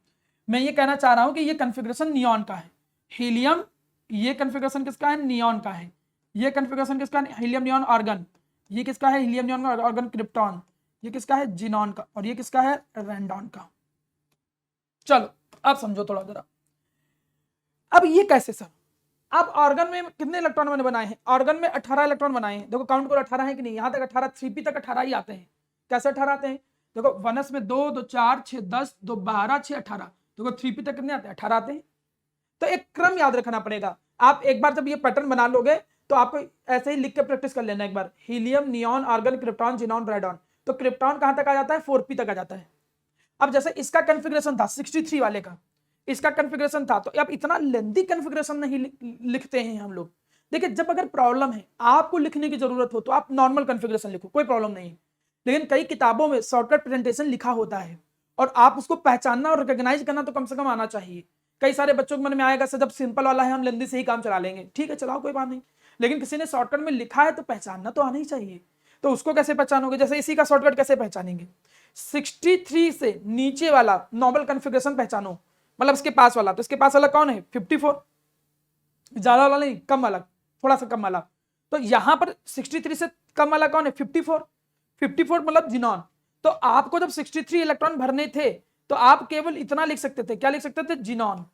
मैं ये कहना चाह रहा हूं कि ये कॉन्फ़िगरेशन नियॉन का है। हीलियम, ये कॉन्फ़िगरेशन किसका है? नियॉन का है। ये कॉन्फ़िगरेशन किसका है? Helium, neon, argon. ये किसका है? Helium, neon, argon, krypton. ये किसका है? जिनॉन का। और ये किसका है? रैंडॉन का। चलो अब समझो थोड़ा जरा। अब ये कैसे सर? अब ऑर्गन में कितने इलेक्ट्रॉन मैंने बनाए हैं? ऑर्गन में 18 इलेक्ट्रॉन बनाए हैं। देखो काउंट करो 18 है कि नहीं? यहां तक 18, 3p तक 18 ही आते हैं। कैसे 18 आते हैं? देखो 1s में 2, 2 4, 6 10, 2 12, 6 18, देखो 3p तक कितने आते हैं, 18 आते हैं। तो एक क्रम याद रखना पड़ेगा। आप एक बार जब ये पैटर्न बना लोगे तो आपको ऐसे ही लिख के प्रैक्टिस कर लेना एक बार, helium, neon, argon, krypton, xenon, radon. तो क्रिप्टॉन कहां तक आ जाता है, 4p तक आ जाता है। अब जैसे इसका कॉन्फ़िगरेशन था 63 वाले का, इसका कॉन्फ़िगरेशन था, तो अब इतना लेंथी कॉन्फ़िगरेशन नहीं लिखते हैं हम लोग। देखिए जब अगर प्रॉब्लम है, आपको लिखने की जरूरत हो तो आप नॉर्मल कॉन्फ़िगरेशन लिखो, कोई प्रॉब्लम नहीं। लेकिन कई किताबों में शॉर्टकट प्रेजेंटेशन लिखा होता है और आप उसको पहचानना और रिकॉग्नाइज करना तो कम से कम आना चाहिए। कई सारे बच्चों के मन में आएगा सर जब सिंपल वाला है हम लेंदी से ही काम चला लेंगे, ठीक है चलाओ कोई बात नहीं, लेकिन किसी ने शॉर्टकट में लिखा है तो पहचानना तो आना ही चाहिए। तो उसको कैसे पहचानोगे, जैसे इसी का शॉर्टकट कैसे पहचानेंगे, 63 से नीचे वाला नॉर्मल कॉन्फ़िगरेशन पहचानो, मतलब इसके पास वाला, तो इसके पास वाला कौन है, 54, ज्यादा वाला नहीं, कम वाला, थोड़ा सा कम वाला। तो यहां पर 63 से कम वाला कौन है, 54, 54 मतलब जिनॉन। तो आपको जब 63 इलेक्ट्रॉन भरने थे तो आप केवल इतना लिख सकते थे, क्या लिख सकते थे, जिनॉन।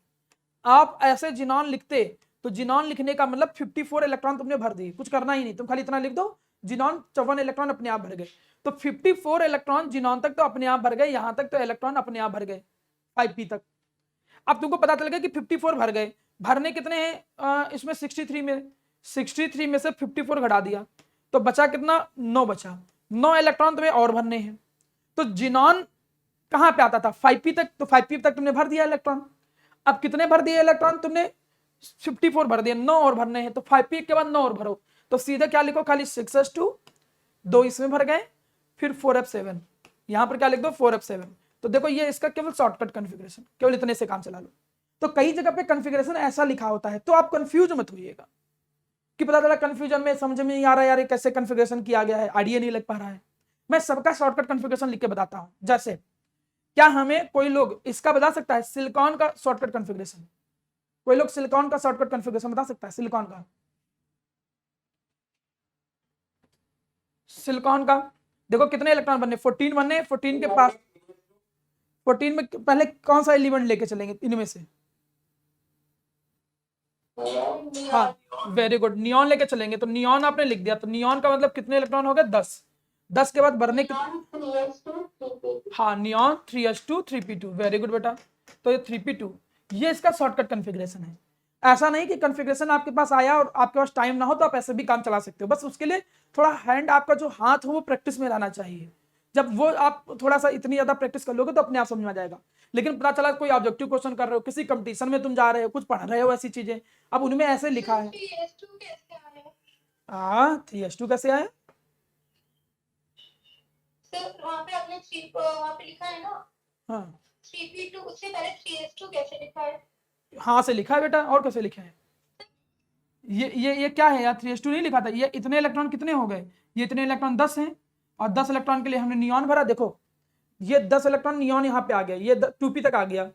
आप ऐसे जिनॉन लिखते तो जिनॉन लिखने का मतलब 54 इलेक्ट्रॉन तुमने भर दिए, कुछ करना ही नहीं, तुम खाली इतना लिख दो, जिनॉन 54 इलेक्ट्रॉन अपने आप भर गए। तो 54 इलेक्ट्रॉन जिनॉन तक तो अपने आप भर गए, यहां तक तो इलेक्ट्रॉन अपने आप भर गए 5p तक। अब तुमको पता चल गया कि 54 भर गए, भरने कितने हैं इसमें 63 में, 63 में से 54 घटा दिया तो बचा कितना, 9 बचा, 9 इलेक्ट्रॉन तुम्हें और भरने हैं। तो जिनॉन कहां पे आता था, 5p तक, तो 5p तक तुमने भर दिया इलेक्ट्रॉन। अब कितने भर दिए इलेक्ट्रॉन तुमने, 54 भर दिए, 9 और भरने हैं, तो 5p के बाद 9 और भरो। तो सीधे क्या लिखो, खाली 6s2, 2 इसमें भर गए, फिर 4f7, यहां पर क्या लिख दो, 4f7। तो देखो ये इसका केवल शॉर्टकट कॉन्फ़िगरेशन, केवल इतने से काम चला लो। तो कई जगह पे कॉन्फ़िगरेशन ऐसा लिखा होता है, तो आप कंफ्यूज मत होइएगा कि पता चला कंफ्यूजन में समझ में नहीं आ रहा है यार ये कैसे कॉन्फ़िगरेशन किया गया है, आइडिया नहीं लग पा रहा है। मैं सबका शॉर्टकट कॉन्फ़िगरेशन लिख के बताता हूं। जैसे क्या हमें कोई लोग इसका बता सकता है, सिलिकॉन का शॉर्टकट कॉन्फ़िगरेशन, कोई लोग सिलिकॉन का शॉर्टकट कॉन्फ़िगरेशन बता सकता है, सिलिकॉन का, सिलिकॉन का देखो कितने इलेक्ट्रॉन बनने, 14 बनने, 14 के पास, 14 में पहले कौन सा एलिमेंट लेके चलेंगे इनमें से, हाँ वेरी गुड, नियॉन लेके चलेंगे। तो नियॉन आपने लिख दिया, तो नियॉन का मतलब कितने इलेक्ट्रॉन हो गए, 10, 10 के बाद भरने के, हाँ neon 3s2 3p2, very good बेटा। तो ये 3p2, ये इसका शॉर्टकट कॉन्फ़िगरेशन है। ऐसा नहीं कि कॉन्फ़िगरेशन आपके पास आया और आपके पास टाइम ना हो तो आप ऐसे भी काम चला सकते हो, बस उसके लिए थोड़ा हैंड, आपका जो हाथ हो वो प्रैक्टिस में रहना चाहिए। जब वो आप थोड़ा सा इतनी ज्यादा प्रैक्टिस कर लोगे तो अपने आप समझ में आ जाएगा। लेकिन पता चला कोई ऑब्जेक्टिव क्वेश्चन कर रहे हो, किसी कंपटीशन में तुम जा रहे हो, कुछ पढ़ रहे हो, ऐसी चीजें, अब उनमें ऐसे लिखा है, 3s2 कैसे आया, सर वहाँ पे आपने वहाँ पे लिखा है ना, हाँ 3p2, उससे पहले 3s2 कैसे लिखा है, हाँ से लिखा है बेटा, और कैसे लिखा है, ये क्या है यार, 3s2 नहीं लिखा था, ये इतने इलेक्ट्रॉन कितने हो गए, ये इतने इलेक्ट्रॉन 10 हैं, और 10 इलेक्ट्रॉन के लिए हमने नियॉन भरा, देखो ये 10 इलेक्ट्रॉन नियॉन यहाँ पे आ गया, ये 2p तक आ गया,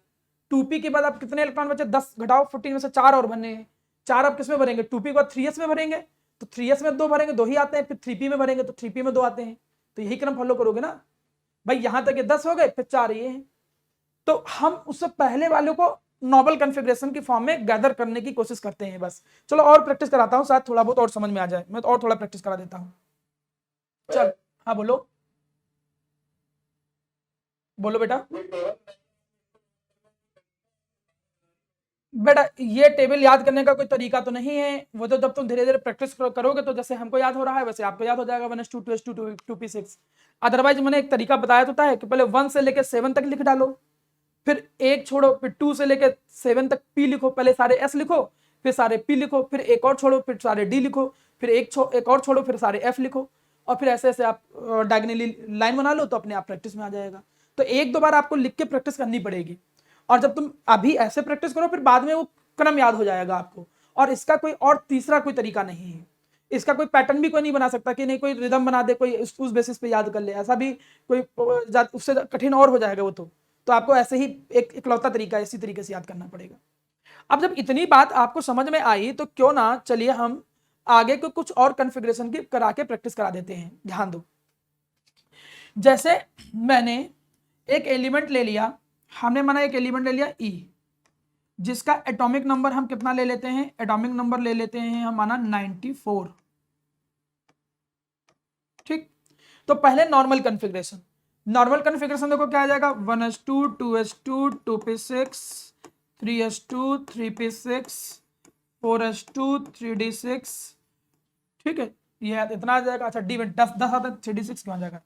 2p के बाद आप कितने इलेक्ट्रॉन बचे, 10 घटाओ 14 में से 4 और भरने हैं, 4 आप किस में भरेंगे, 2p के बाद 3s में भरेंगे, तो 3s में 2 भरेंगे, 2 ही आते हैं, फिर 3p में भरेंगे तो 3p में 2 आते हैं, तो यही क्रम फॉलो करोगे ना भाई, यहां तक ये 10 हो गए, फिर 4 ये हैं। तो हम उससे पहले वालों को नॉबल कॉन्फ़िगरेशन की फॉर्म में गैदर करने की कोशिश करते हैं बस। चलो और प्रैक्टिस कराता हूं, शायद थोड़ा बहुत और समझ में आ जाए, मैं तो और थोड़ा प्रैक्टिस करा देता हूं। चल हाँ बोलो, बोलो बेटा। बेटा ये टेबल याद करने का कोई तरीका तो नहीं है, वो तो जब तुम धीरे धीरे प्रैक्टिस करोगे तो जैसे हमको याद हो रहा है वैसे आपको याद हो जाएगा, 1s2 2s2 2p6। अदरवाइज मैंने एक तरीका बताया तो है कि पहले 1 से लेकर 7 तक लिख डालो, फिर एक छोड़ो, फिर 2 से लेकर 7 तक p लिखो, पहले सारे s लिखो, फिर सारे p लिखो, फिर एक और छोड़ो, फिर सारे d लिखो, फिर एक और छोड़ो, फिर सारे f लिखो, और फिर ऐसे ऐसे आप डायगोनली लाइन बना लो तो अपने आप प्रैक्टिस में आ जाएगा। तो एक दो बार आपको लिख के प्रैक्टिस करनी पड़ेगी, और जब तुम अभी ऐसे प्रैक्टिस करो फिर बाद में वो क्रम याद हो जाएगा आपको। और इसका कोई और तीसरा कोई तरीका नहीं है, इसका कोई पैटर्न भी कोई नहीं बना सकता कि नहीं कोई रिदम बना दे, कोई उस बेसिस पे याद कर ले, ऐसा भी कोई उससे कठिन और हो जाएगा वो तो आपको ऐसे ही एक इकलौता तरीका इसी तरीके से याद करना पड़ेगा। अब जब इतनी बात आपको समझ में आई तो क्यों ना चलिए हम आगे को कुछ और कॉन्फ़िगरेशन की करा के प्रैक्टिस करा देते हैं। ध्यान दो, जैसे मैंने एक एलिमेंट ले लिया, हमने माना एक एलिमेंट ले लिया E, जिसका एटॉमिक नंबर हम कितना ले लेते हैं, एटॉमिक नंबर ले लेते हैं हम माना 94, ठीक। तो पहले नॉर्मल कॉन्फ़िगरेशन, नॉर्मल कन्फिग्रेशन देखो क्या आ जाएगा, 1s2 2s2 2p6 3s2 3p6 4s2 3d6, ठीक है, ये इतना आ जाएगा। अच्छा डी में 10 आता है, 3d6 क्यों आ जाएगा,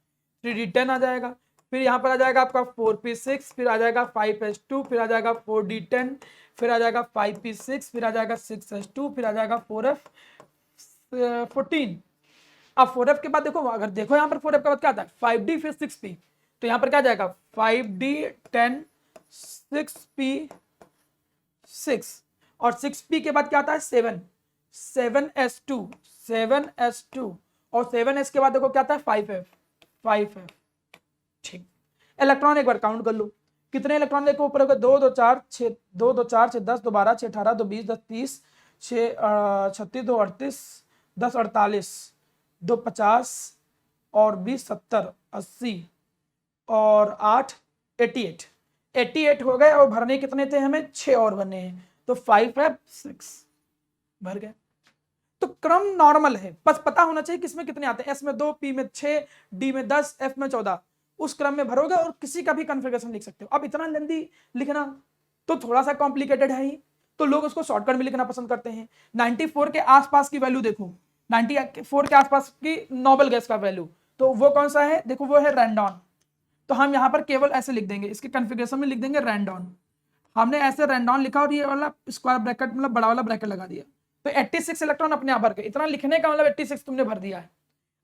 3d10 आ जाएगा। फिर यहाँ पर आ जाएगा आपका 4p6, फिर आ जाएगा 5s2, फिर आ जाएगा 4d10, फिर आ जाएगा 5p6, फिर आ जाएगा 6s2, फिर आ जाएगा 4f14। अब 4f के बाद देखो, अगर देखो यहाँ पर 4f के बाद क्या आता है, 5d फिर 6p, तो यहाँ पर क्या जाएगा 5d 10 6p 6, और 6p के बाद क्या आता है 7 7s2 7s2, और 7s के बाद देखो क्या आता है 5f। ठीक, इलेक्ट्रॉन एक बार काउंट कर लो, कितने इलेक्ट्रॉन देखो ऊपर, 2 2 4 6 2 2 4 6 10 2 12 6 18 2 20 10 30 6 36 2 38 10 48 2 50 और 20 70 80 और 8 88 हो गए, और भरने कितने थे हमें, 6 और भरने हैं, तो 5f6 भर गए। तो क्रम नॉर्मल है, बस पता होना चाहिए किसमें कितने आते हैं, एस में 2, पी में 6, डी में 10, एफ में 14, उस क्रम में भरोगे और किसी का भी कॉन्फ़िगरेशन लिख सकते हो। अब इतना लेंदी लिखना तो थोड़ा सा कॉम्प्लिकेटेड है ही, तो लोग उसको शॉर्टकट में लिखना पसंद करते हैं। 94 के आसपास की वैल्यू देखो, 94 के आसपास की नोबेल गैस का वैल्यू, तो वो कौन सा है, देखो वो है रैंडॉन। तो हम यहाँ पर केवल ऐसे लिख देंगे, इसके कॉन्फ़िगरेशन में लिख देंगे रैंडॉन। हमने ऐसे रैंडॉन लिखा और ये वाला स्क्वायर ब्रैकेट मतलब बड़ा वाला ब्रैकेट लगा दिया, तो 86 इलेक्ट्रॉन अपने आप भर गए। इतना लिखने का मतलब 86 तुमने भर दिया है।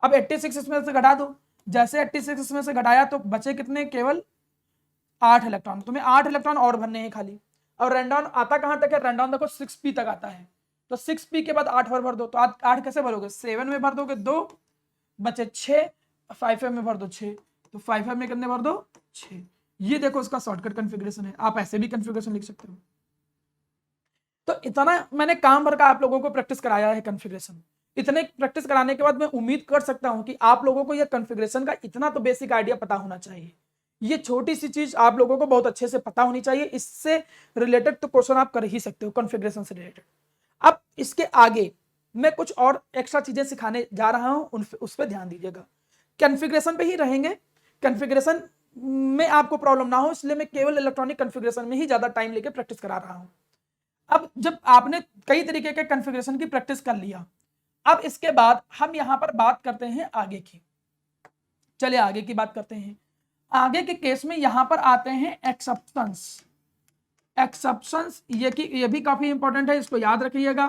अब 86 इसमें से घटा दो, जैसे 86 इसमें से घटाया तो बचे कितने, केवल 8 इलेक्ट्रॉन। तुम्हें 8 इलेक्ट्रॉन और भरने हैं खाली। और रैंडॉन आता कहां तक है, रैंडॉन देखो 6p तक आता है, तो 6p के बाद 8 और भर दो, तो 8 कैसे भरोगे, 7 में भर दोगे 2, बचे 6, 5 में भर दो 6, तो 5 में कितने भर दो 6। ये देखो इसका शॉर्टकट कॉन्फ़िगरेशन है, आप ऐसे भी कॉन्फ़िगरेशन लिख सकते हो। तो इतना मैंने काम भर का आप लोगों को प्रैक्टिस कराया है कॉन्फ़िगरेशन। इतने प्रैक्टिस कराने के बाद मैं उम्मीद कर सकता हूं कि आप लोगों को यह कॉन्फ़िगरेशन का इतना तो बेसिक आइडिया पता होना चाहिए। ये छोटी सी चीज आप लोगों को बहुत अच्छे से पता होनी चाहिए, इससे रिलेटेड तो क्वेश्चन आप कर ही सकते हो कॉन्फ़िगरेशन से रिलेटेड। अब इसके आगे मैं कुछ और एक्स्ट्रा चीजें सिखाने जा रहा हूं, उस पर ध्यान दीजिएगा। कॉन्फ़िगरेशन पे ही रहेंगे, कॉन्फ़िगरेशन में आपको प्रॉब्लम ना हो इसलिए मैं केवल इलेक्ट्रॉनिक कॉन्फ़िगरेशन में ही ज्यादा टाइम लेके प्रैक्टिस करा रहा हूं। अब जब आपने कई तरीके के कॉन्फ़िगरेशन की प्रैक्टिस कर लिया, अब इसके बाद हम यहां पर बात करते हैं आगे की। चलिए आगे की बात करते हैं। आगे के केस में यहां पर आते हैं एक्सेप्शंस। एक्सेप्शंस ये भी काफी इंपॉर्टेंट है, इसको याद रखिएगा,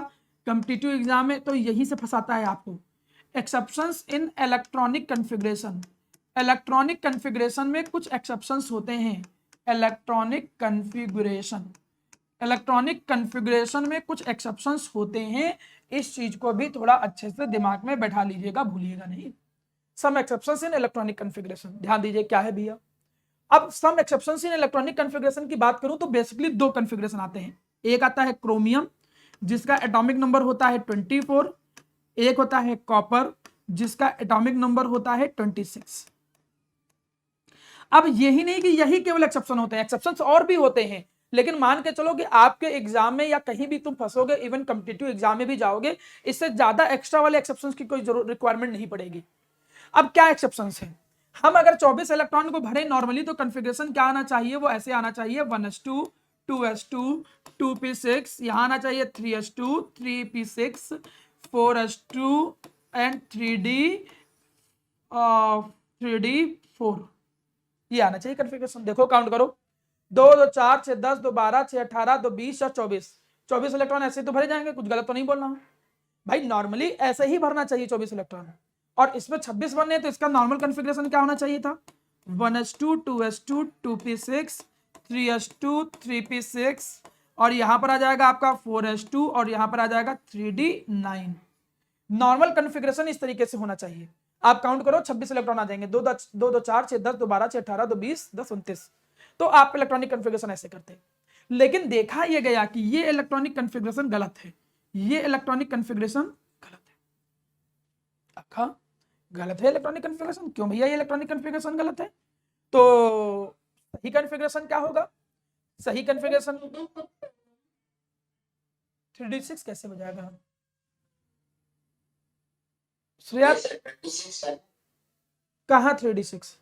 कॉम्पिटिटिव एग्जाम में तो यही से फंसाता है आपको। Exceptions in electronic configuration. Electronic configuration में कुछ एक्सेप्शंस होते हैं। इलेक्ट्रॉनिक कॉन्फ़िगरेशन, इलेक्ट्रॉनिक कॉन्फ़िगरेशन में कुछ एक्सेप्शंस होते हैं, इस चीज को भी थोड़ा अच्छे से दिमाग में बैठा लीजिएगा, भूलिएगा नहीं। Some exceptions in electronic configuration, ध्यान दीजिए क्या है भैया। अब some exceptions in electronic configuration की बात करूं तो बेसिकली 2 कॉन्फ़िगरेशन आते हैं। एक आता है क्रोमियम जिसका एटॉमिक नंबर होता है 24, एक होता है कॉपर जिसका एटॉमिक नंबर होता है 26। अब यही नहीं कि यही केवल एक्सेप्शन होते हैं, एक्सेप्शंस और भी होते हैं, लेकिन मान के चलो कि आपके एग्जाम में या कहीं भी तुम फंसोगे, इवन कॉम्पिटिटिव एग्जाम में भी जाओगे, इससे ज्यादा एक्स्ट्रा वाले एक्सेप्शंस की कोई जरूरत रिक्वायरमेंट नहीं पड़ेगी। अब क्या एक्सेप्शंस है, हम अगर 24 इलेक्ट्रॉन को भरे नॉर्मली तो कॉन्फ़िगरेशन क्या आना चाहिए, वो ऐसे आना चाहिए 1s2 2s2 2p6, यहां आना चाहिए 3s2 3p6 4s2 and 3d4, ये आना चाहिए कॉन्फ़िगरेशन। देखो काउंट करो, 2 2 4 6 10 2 12 6 18 2 20 और 24 इलेक्ट्रॉन ऐसे तो भरे जाएंगे, कुछ गलत तो नहीं बोल रहा हूं भाई, नॉर्मली ऐसे ही भरना चाहिए 24 इलेक्ट्रॉन। और इसमें 26 बनने तो इसका नॉर्मल कॉन्फ़िगरेशन क्या होना चाहिए था, 1s2 2s2 2p6 3s2 3p6, और यहां पर आ जाएगा आपका 4s2 और यहां पर आ जाएगा 3d9। नॉर्मल कॉन्फ़िगरेशन इस तरीके से होना चाहिए। आप काउंट करो 26 इलेक्ट्रॉन आ जाएंगे, 2 2 4 6 10 2 12 6 18 2 20 10 29, तो आप इलेक्ट्रॉनिक कॉन्फ़िगरेशन ऐसे करते हैं। लेकिन देखा यह गया कि ये इलेक्ट्रॉनिक कॉन्फ़िगरेशन गलत है, ये इलेक्ट्रॉनिक कॉन्फ़िगरेशन गलत है। अखा गलत है इलेक्ट्रॉनिक कॉन्फ़िगरेशन, क्यों भैया ये इलेक्ट्रॉनिक कॉन्फ़िगरेशन गलत है, तो सही कॉन्फ़िगरेशन क्या होगा, सही कॉन्फ़िगरेशन 3d6 कैसे हो जाएगा श्रेया, कहाँ 3d6,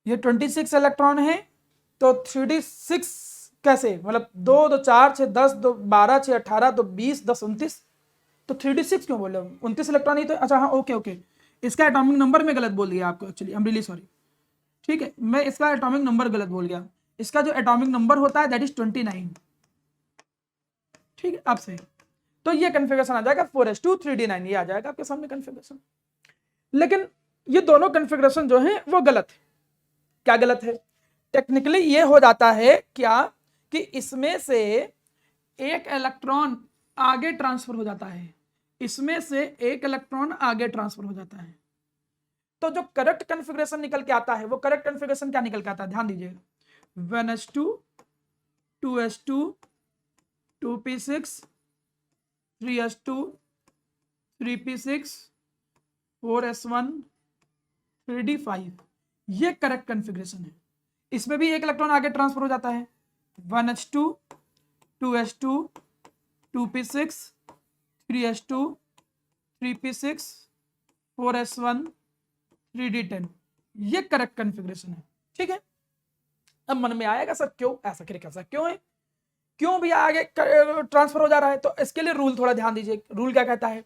ये 26 इलेक्ट्रॉन है, तो 3d6 कैसे, मतलब 2 2 4 6 10 2 12 6 18 2 20 10 29, तो 3d6 क्यों बोले, 29 इलेक्ट्रॉन ही तो, अच्छा हाँ ओके ओके, इसका एटॉमिक नंबर में गलत बोल दिया आपको, actually I am really sorry, ठीक है मैं इसका एटॉमिक नंबर गलत बोल गया, इसका जो एटॉमिक नंबर होता है दैट इज 29, ठीक है अब सही, तो ये कन्फिगरेशन आ जाएगा 4s2 3d9, ये आ जाएगा आपके सामने कन्फिगरेशन। लेकिन ये दोनों कन्फिगरेशन जो है वो गलत है। क्या गलत है? टेक्निकली ये हो जाता है क्या कि इसमें से एक इलेक्ट्रॉन आगे ट्रांसफर हो जाता है, इसमें से एक इलेक्ट्रॉन आगे ट्रांसफर हो जाता है, तो जो करेक्ट कन्फिगरेशन निकल के आता है वो करेक्ट कन्फिगरेशन क्या निकल के आता है, ध्यान दीजिएगा, 1s2 2s2 2p6 3s2 3p6 4s1 3d5, ये करेक्ट कन्फिगरेशन है। इसमें भी एक इलेक्ट्रॉन आगे ट्रांसफर हो जाता है, 1h2 2s2 2p6 3s2 3p6 4s1 3d10, ये करेक्ट कन्फिगरेशन है, ठीक है। अब मन में आएगा सर क्यों ऐसा, कैसा क्यों है, क्यों भी आगे ट्रांसफर हो जा रहा है, तो इसके लिए रूल थोड़ा ध्यान दीजिए। रूल क्या कहता है?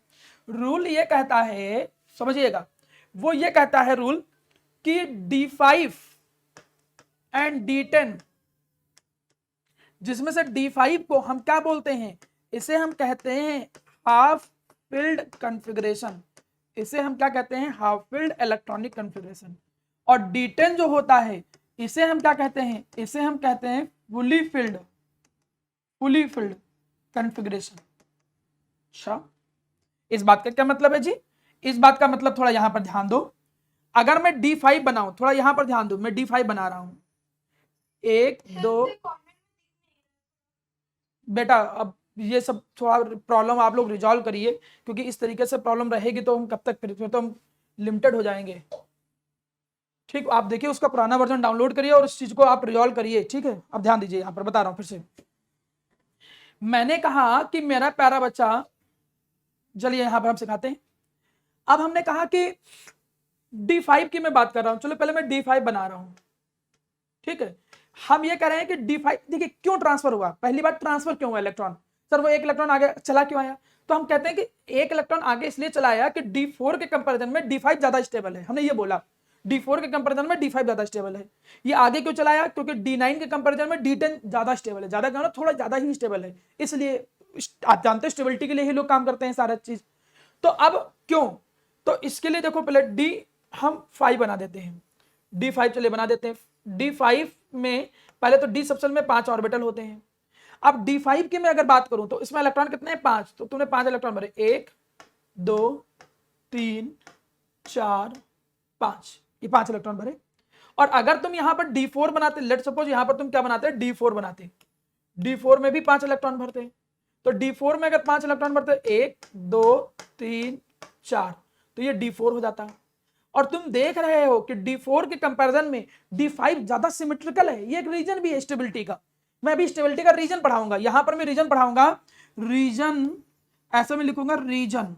रूल ये कहता है, समझिएगा, वो ये कहता है रूल कि D5 एंड D10, जिसमें से D5 को हम क्या बोलते हैं, इसे हम कहते हैं हाफ फिल्ड कन्फिगरेशन, इसे हम क्या कहते हैं, हाफ फिल्ड इलेक्ट्रॉनिक कन्फिगरेशन, और D10 जो होता है इसे हम क्या कहते हैं, इसे हम कहते हैं फुली फिल्ड कन्फिगरेशन। अच्छा, इस बात का क्या मतलब है जी? इस बात का मतलब थोड़ा यहां पर ध्यान दो, अगर मैं D5 बनाऊं, थोड़ा यहां पर ध्यान दो, मैं D5 बना रहा हूं, 1 2, बेटा अब ये सब थोड़ा प्रॉब्लम आप लोग रिजॉल्व करिए, क्योंकि इस तरीके से प्रॉब्लम रहेगी तो हम कब तक, फिर तो हम लिमिटेड हो जाएंगे, ठीक। आप देखिए उसका पुराना वर्जन डाउनलोड करिए और इस चीज को आप रिजॉल्व करिए, ठीक है। अब ध्यान दीजिए, यहां पर बता रहा हूं फिर से, मैंने कहा कि मेरा प्यारा बच्चा, चलिए यहां पर हम सिखाते हैं। अब हमने कहा कि D5 की मैं बात कर रहा हूं, चलो पहले मैं D5 बना रहा हूं, ठीक है। हम ये कह रहे हैं कि D5, देखिए क्यों ट्रांसफर हुआ, पहली बात ट्रांसफर क्यों हुआ इलेक्ट्रॉन, सर वो एक इलेक्ट्रॉन आगे चला क्यों आया, तो हम कहते हैं कि एक इलेक्ट्रॉन आगे इसलिए चला आया कि D4 के कंपैरिजन में D5 ज्यादा स्टेबल है, हमने ये बोला D4 के कंपैरिजन में D5 ज्यादा स्टेबल है। ये आगे क्यों चलाया, क्योंकि D9 के कंपैरिजन में D10 ज्यादा स्टेबल है, ज्यादा कहना थोड़ा ज्यादा ही स्टेबल है, इसलिए आप जानते हैं स्टेबिलिटी के लिए ही लोग काम करते हैं सारा चीज। तो अब क्यों, तो इसके लिए देखो पहले D हम 5 बना देते हैं, D5 चलिए बना देते हैं। D5 में पहले तो D सबसेल में 5 ऑर्बिटल होते हैं। अब D5 की मैं अगर बात करूं तो इसमें इलेक्ट्रॉन कितने हैं, 5, तो तुमने 5 इलेक्ट्रॉन भरे, 1 2 3 4 5, ये 5 इलेक्ट्रॉन भरे। और अगर तुम यहां पर D4 बनाते, लेट सपोज यहां पर तुम क्या बनाते, D4 बनाते, D4 में भी 5 इलेक्ट्रॉन भरते, तो D4 में अगर 5 इलेक्ट्रॉन भरते, 1 2 3 4, तो ये D4 हो जाता। और तुम देख रहे हो कि D4 के कंपैरिजन में D5 ज्यादा सिमेट्रिकल है, ये एक रीजन भी है स्टेबिलिटी का, मैं अभी स्टेबिलिटी का रीजन पढ़ाऊंगा, यहां पर मैं रीजन पढ़ाऊंगा, रीजन ऐसे में लिखूंगा, रीजन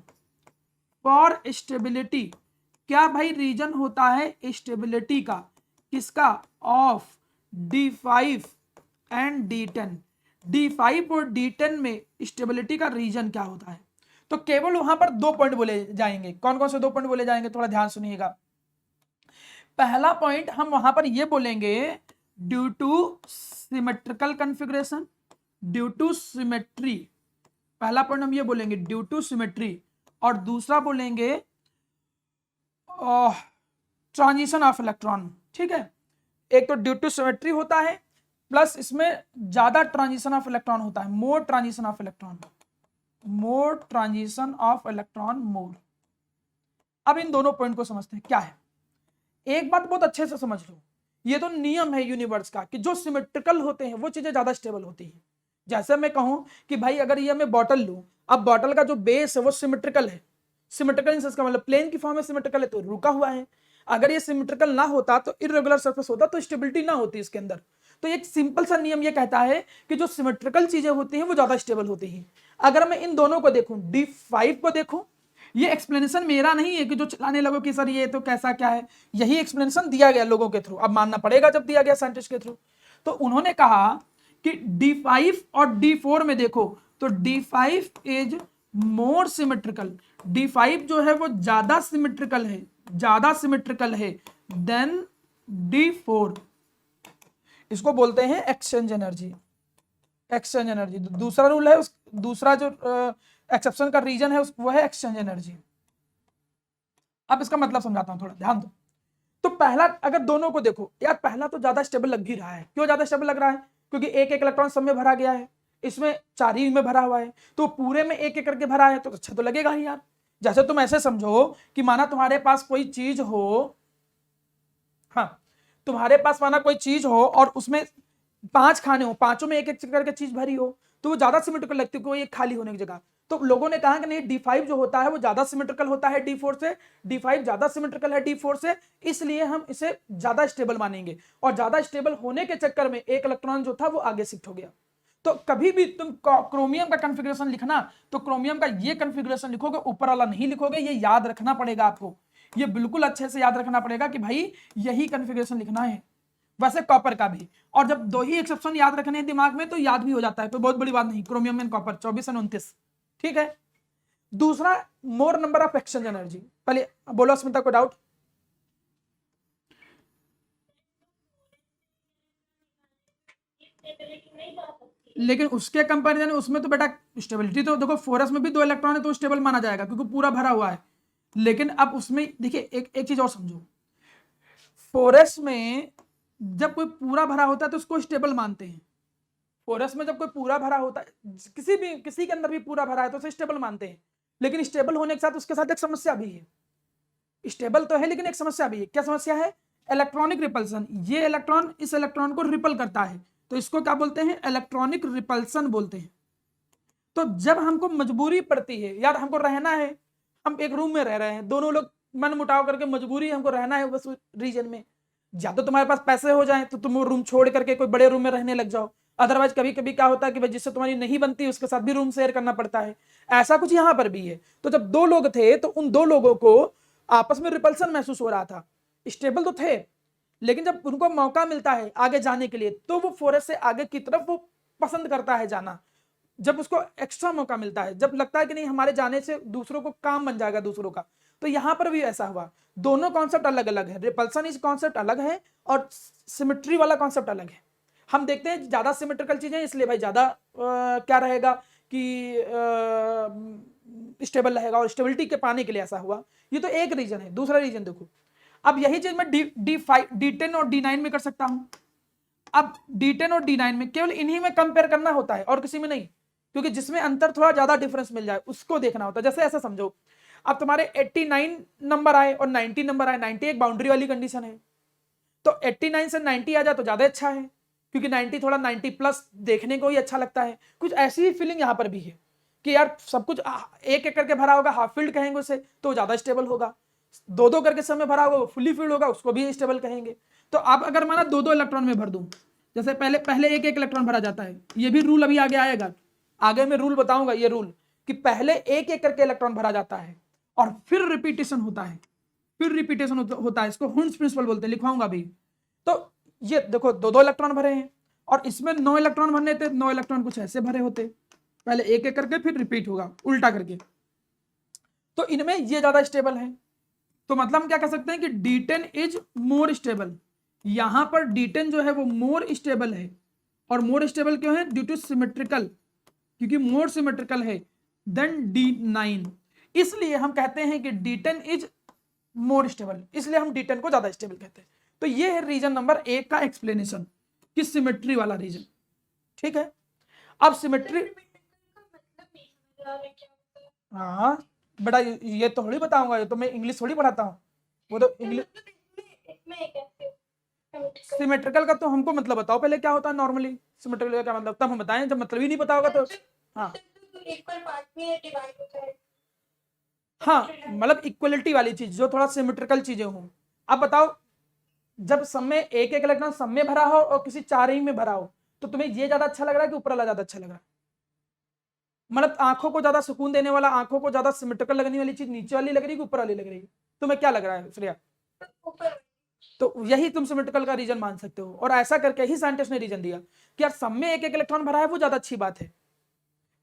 फॉर स्टेबिलिटी, क्या भाई रीजन होता है स्टेबिलिटी का, किसका, of D5 and D10, D5 और D10 में स्टेबिलिटी का रीजन क्या होता है। तो केवल वहां पर 2 पॉइंट बोले जाएंगे, कौन कौन से 2 पॉइंट बोले जाएंगे, थोड़ा ध्यान सुनिएगा। पहला पॉइंट हम वहां पर ये बोलेंगे, due two symmetrical configuration, due to symmetry, पहला पॉइंट हम ये बोलेंगे ड्यू टू सिमेट्री, और दूसरा बोलेंगे ट्रांजिशन ऑफ इलेक्ट्रॉन, ठीक है। एक तो ड्यू टू सिमेट्री होता है, प्लस इसमें ज्यादा ट्रांजिशन ऑफ इलेक्ट्रॉन होता है, more transition of electron, more transition of electron more. अब इन दोनों पॉइंट को समझते हैं क्या है। एक बात बहुत अच्छे से समझ लो, ये तो नियम है यूनिवर्स का कि जो सिमेट्रिकल होते हैं वो चीजें ज्यादा स्टेबल होती है। जैसे मैं कहूं कि भाई अगर ये मैं बॉटल लूं, अब बॉटल का जो बेस है वो सिमेट्रिकल है, सिमेट्रिकल इन का मतलब प्लेन की फॉर्म में सिमेट्रिकल है तो रुका हुआ है, अगर ये सिमेट्रिकल ना होता तो इर्रेगुलर सरफेस होता तो स्टेबिलिटी ना होती इसके अंदर। तो एक सिंपल सा नियम ये कहता है कि जो सिमेट्रिकल चीजें होती हैं वो ज्यादा स्टेबल होती हैं। अगर मैं इन दोनों को देखूं, D5 को देखूं, ये एक्सप्लेनेशन मेरा नहीं है कि जो चलाने लगो कि सर ये तो कैसा क्या है, यही एक्सप्लेनेशन दिया गया लोगों के थ्रू, अब मानना पड़ेगा जब दिया गया साइंटिस्ट के थ्रू। तो उन्होंने कहा कि D5 और D4 में देखो तो D5 is more symmetrical, D5 जो है वो ज्यादा सिमेट्रिकल है, ज्यादा सिमेट्रिकल है देन D4। इसको बोलते हैं एक्सचेंज एनर्जी, एक्सचेंज एनर्जी। दूसरा रूल है दूसरा जो एक्सेप्शन का रीजन है वो है एक्सचेंज एनर्जी। अब इसका मतलब समझाता हूं, थोड़ा ध्यान दो। तो पहला अगर दोनों को देखो यार, पहला तो ज्यादा स्टेबल लग भी रहा है। क्यों ज्यादा स्टेबल लग रहा है? क्योंकि एक एक इलेक्ट्रॉन सब में भरा गया है, इसमें 4 ही में भरा हुआ है, तो पूरे में एक एक करके भरा है तो अच्छा तो लगेगा ही यार। जैसे तुम ऐसे समझो कि माना तुम्हारे पास कोई चीज हो, हाँ तुम्हारे पास माना कोई चीज हो और उसमें 5 खाने हो, पांचों में एक एक करके चीज भरी हो, तो वो ज्यादा सिमेट्रिकल लगती है कोई एक खाली होने की जगह। तो लोगों ने कहा कि नहीं, D5 जो होता है वो ज्यादा सिमेट्रिकल होता है D4 से, D5 ज्यादा सिमेट्रिकल है D4 से, इसलिए हम इसे ज्यादा स्टेबल मानेंगे। और ज्यादा स्टेबल होने के चक्कर में एक इलेक्ट्रॉन जो था वो आगे शिफ्ट हो गया। तो कभी भी तुम क्रोमियम का कॉन्फ़िगरेशन लिखना तो क्रोमियम का ये कॉन्फ़िगरेशन लिखोगे, ऊपर वाला नहीं लिखोगे, ये याद रखना पड़ेगा आपको, ये बिल्कुल अच्छे से याद रखना पड़ेगा कि भाई यही कॉन्फ़िगरेशन लिखना है। वैसे कॉपर का भी, और जब 2 ही एक्सेप्शन याद रखने हैं दिमाग में तो याद भी हो जाता है, तो बहुत बड़ी बात नहीं। क्रोमियम एंड कॉपर 24 और 29, ठीक है। दूसरा, मोर नंबर ऑफ एक्सचेंज एनर्जी। पहले बोलो स्मिता, को डाउट? लेकिन उसके कंपैरिजन उसमें तो बेटा स्टेबिलिटी तो देखो, फोरस में भी 2 इलेक्ट्रॉन है तो स्टेबल माना जाएगा क्योंकि पूरा भरा हुआ है। लेकिन अब उसमें देखिए एक चीज और समझो, फोरस में जब कोई पूरा भरा होता है तो उसको स्टेबल मानते हैं। फोरस में जब कोई पूरा भरा होता है, किसी के अंदर भी पूरा भरा है तो उसे स्टेबल मानते हैं। लेकिन स्टेबल होने के साथ उसके साथ एक समस्या भी है। स्टेबल तो है लेकिन एक समस्या भी है। क्या समस्या है? Electronic repulsion. ये इलेक्ट्रॉन इस इलेक्ट्रॉन को रिपल करता है, तो इसको क्या बोलते हैं? इलेक्ट्रॉनिक रिपल्सन बोलते हैं। तो जब हमको मजबूरी पड़ती है यार, हमको रहना है, हम एक रूम में रह रहे हैं, दोनों लोग मन मुटाव करके मजबूरी हमको रहना है बस रीजन में, या तो तुम्हारे पास पैसे हो जाए तो तुम वो रूम छोड़ करके कोई बड़े रूम में रहने लग जाओ, अदरवाइज कभी कभी क्या होता है कि भाई जिससे तुम्हारी नहीं बनती उसके साथ भी रूम शेयर करना पड़ता है। ऐसा कुछ यहां पर भी है। तो जब 2 लोग थे तो उन 2 लोगों को आपस में रिपल्सन महसूस हो रहा था। स्टेबल तो थे, लेकिन जब उनको मौका मिलता है आगे जाने के लिए तो वो फोरस से आगे की तरफ वो पसंद करता है जाना। जब उसको एक्स्ट्रा मौका मिलता है, जब लगता है कि नहीं हमारे जाने से दूसरों को काम बन जाएगा दूसरों का, तो यहां पर भी ऐसा हुआ। दोनों कॉन्सेप्ट अलग अलग है, रिपल्सन इस कॉन्सेप्ट अलग है और सिमेट्री वाला कॉन्सेप्ट अलग है। हम देखते हैं ज्यादा सिमेट्रिकल चीजें इसलिए भाई ज्यादा क्या रहेगा कि स्टेबल रहेगा, और स्टेबिलिटी के पाने के लिए ऐसा हुआ। ये तो एक रीजन है। दूसरा रीजन देखो, अब यही चीज मैं D5 D10 और D9 में कर सकता हूं। अब D10 और D9 में केवल इन्हीं में कंपेयर करना होता है और किसी में नहीं, क्योंकि जिसमें अंतर थोड़ा ज्यादा डिफरेंस मिल जाए उसको देखना होता है। जैसे ऐसा समझो, अब तुम्हारे 89 नंबर आए और 90 नंबर आए, 90 एक बाउंड्री वाली कंडीशन है, तो 89 से 90 आ जाए तो ज्यादा अच्छा है, क्योंकि 90 थोड़ा 90 प्लस देखने को ही अच्छा लगता है। कुछ ऐसी ही फीलिंग यहां पर भी है कि यार सब कुछ एक एक करके भरा होगा, हाफ फील्ड कहेंगे उसे तो ज्यादा स्टेबल होगा, 2-2 करके समय भरा होगा फुली फील्ड होगा उसको भी स्टेबल कहेंगे। तो अब अगर माना 2-2 इलेक्ट्रॉन में भर दूं, जैसे पहले एक एक इलेक्ट्रॉन भरा जाता है, ये भी रूल अभी आगे आएगा, आगे मैं रूल बताऊंगा ये रूल, कि पहले एक एक करके इलेक्ट्रॉन भरा जाता है और फिर रिपीटेशन होता है, फिर रिपीटेशन होता है। इसको हुंस प्रिंसिपल बोलते हैं, लिखवाऊंगा अभी। तो ये देखो 2-2 इलेक्ट्रॉन भरे हैं और इसमें 9 इलेक्ट्रॉन भरने थे, 9 इलेक्ट्रॉन कुछ ऐसे भरे होते, पहले एक एक करके फिर रिपीट होगा उल्टा करके, तो इनमें ये ज्यादा स्टेबल है। तो मतलब हम क्या कह सकते हैं कि D10 इज मोर स्टेबल। यहां पर D10 जो है वो मोर स्टेबल है, और मोर स्टेबल क्यों है? ड्यू टू सिमेट्रिकल, क्योंकि मोर सिमेट्रिकल है देन D9, इसलिए हम कहते हैं कि D10 इज मोर स्टेबल, इसलिए हम D10 को ज्यादा स्टेबल कहते हैं। तो ये है रीजन नंबर 1 का एक्सप्लेनेशन, कि सिमेट्री वाला रीजन। ठीक है, अब सिमेट्री, हाँ बेटा ये तो थोड़ी बताऊंगा, ये तो मैं इंग्लिश थोड़ी पढ़ाता हूँ, वो तो इंग्लिश। सिमेट्रिकल का तो हमको मतलब बताओ पहले क्या होता है नॉर्मली, सिमेट्रिकल का क्या मतलब, तब हम बताएं, जब मतलब ही नहीं पता होगा तो। हाँ हाँ, मतलब इक्वलिटी वाली चीज, जो थोड़ा सिमेट्रिकल चीजें हों। अब बताओ, जब सब में एक एक इलेक्ट्रॉन सब में भरा हो और किसी 4 ही में भरा हो, तो तुम्हें ये ज्यादा अच्छा लग रहा है कि ऊपर वाला ज्यादा अच्छा लग रहा है? मतलब आंखों को ज्यादा सुकून देने वाला, आंखों को ज्यादा सिमेट्रिकल लगने वाली चीज नीचे वाली लग रही है कि ऊपर वाली लग रही है? तुम्हें क्या लग रहा है श्रेया? ऊपर। तो यही तुम सिमेट्रिकल का रीजन मान सकते हो, और ऐसा करके ही साइंटिस्ट ने रीजन दिया कि यार सब में एक एक इलेक्ट्रॉन भरा है वो ज्यादा अच्छी बात है।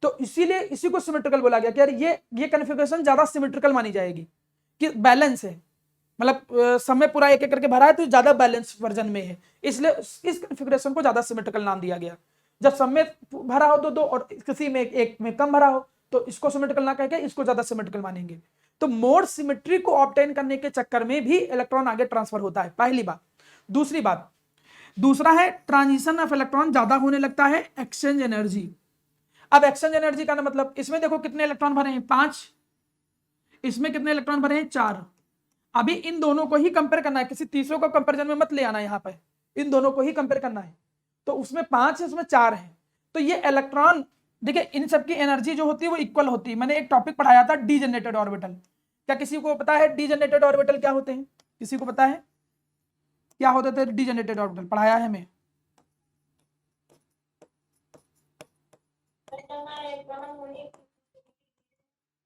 तो इसीलिए इसी को सिमेट्रिकल बोला गया कि यार ये कन्फिगरेशन ज्यादा सिमेट्रिकल मानी जाएगी, कि बैलेंस है, मतलब सब में पूरा एक एक करके भरा है तो ज्यादा बैलेंस वर्जन में है, इसलिए इस कन्फिगरेशन को ज्यादा सिमेट्रिकल नाम दिया गया। जब सब में भरा हो तो दो और किसी में एक में कम भरा हो तो इसको सिमेट्रिकल ना कहकर इसको ज्यादा सिमेट्रिकल मानेंगे। तो मोर सिमेट्री को ऑब्टेन करने के चक्कर में भी इलेक्ट्रॉन आगे ट्रांसफर होता है, पहली बात। दूसरी बात, दूसरा है ट्रांजिशन ऑफ इलेक्ट्रॉन ज्यादा होने लगता है एक्सचेंज एनर्जी। अब एक्सचेंज एनर्जी का मतलब, इसमें देखो कितने इलेक्ट्रॉन भरे हैं, 5, इसमें कितने इलेक्ट्रॉन भरे हैं, 4। अभी इन दोनों को ही कंपेयर करना है, किसी तीसरे को कंपेरिजन में मत ले आना, यहाँ पे इन दोनों को ही कंपेयर करना है। तो उसमें 5 है, उसमें 4 है, तो ये इलेक्ट्रॉन देखिए इन सबकी एनर्जी जो होती है वो इक्वल होती है। मैंने एक टॉपिक पढ़ाया था डीजेनरेटेड ऑर्बिटल, क्या किसी को पता है डीजेनरेटेड ऑर्बिटल क्या होते हैं? किसी को पता है क्या होते थे डीजेनरेटेड ऑर्बिटल? पढ़ाया है मैं।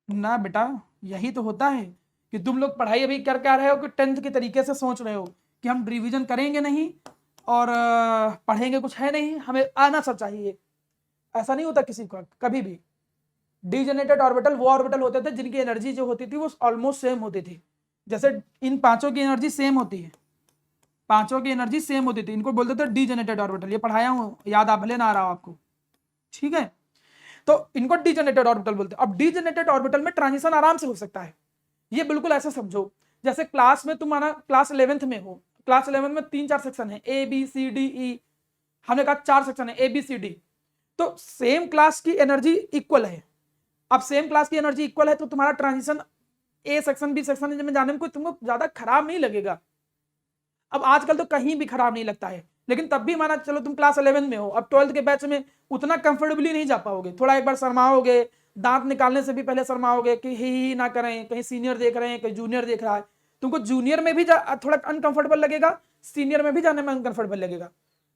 ना बेटा, यही तो होता है कि तुम लोग पढ़ाई अभी कर क्या रहे हो कि 10th के तरीके से सोच रहे हो कि हम रिवीजन करेंगे नहीं और पढ़ेंगे कुछ है नहीं, हमें आना सब चाहिए। ऐसा नहीं होता किसी का कभी भी। डीजेनरेटेड ऑर्बिटल वो ऑर्बिटल होते थे जिनकी एनर्जी जो होती थी वो ऑलमोस्ट सेम होती थी। जैसे इन पांचों की एनर्जी सेम होती है, पांचों की एनर्जी सेम होती थी, इनको बोलते थे डीजेनरेटेड ऑर्बिटल। ये पढ़ाया हूँ, याद आप भले ना आ रहा हो आपको, ठीक है? तो इनको डीजेनरेटेड ऑर्बिटल बोलते हैं। अब डीजेनरेटेड ऑर्बिटल में ट्रांजिशन आराम से हो सकता है। ये बिल्कुल ऐसा समझो जैसे क्लास में तुम्हारा क्लास 11th में हो, क्लास 11th में 3-4 सेक्शन है, A B C D E, हमने कहा 4 सेक्शन है, ए बी सी डी। तो सेम क्लास की एनर्जी इक्वल है। अब सेम क्लास की एनर्जी इक्वल है तो तुम्हारा transition A section B section में जाने में कोई तुमको ज्यादा खराब नहीं लगेगा। अब आजकल तो कहीं भी खराब नहीं लगता है, लेकिन तब भी माना चलो तुम क्लास 11 में हो, अब 12th के बैच में उतना कंफर्टेबली नहीं जा पाओगे, थोड़ा एक बार शर्माओगे, दांत निकालने से भी पहले शर्माओगे कि ही ना करें, कहीं सीनियर देख रहे हैं, कहीं जूनियर देख रहा है। तुमको जूनियर में भी थोड़ा अनकंफर्टेबल लगेगा, सीनियर में भी जाने में अनकंफर्टेबल लगेगा।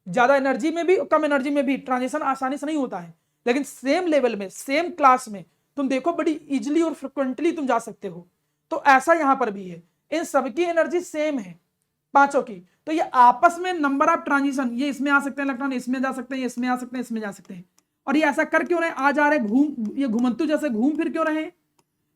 ज्यादा एनर्जी में भी कम एनर्जी में भी ट्रांजिशन आसानी से नहीं होता है, लेकिन सेम लेवल में सेम क्लास में तुम देखो बड़ी इजिली और फ्रिक्वेंटली तुम जा सकते हो। तो ऐसा यहां पर भी है, इन सबकी एनर्जी सेम है पांचों की। तो ये आपस में नंबर ऑफ ट्रांजिशन, ये इसमें आ सकते हैं इलेक्ट्रॉन, इसमें जा सकते हैं, इसमें आ सकते हैं, इसमें जा सकते हैं। और ये ऐसा कर क्यों रहे, आ जा रहे, ये घुमंतु जैसे घूम फिर क्यों रहे,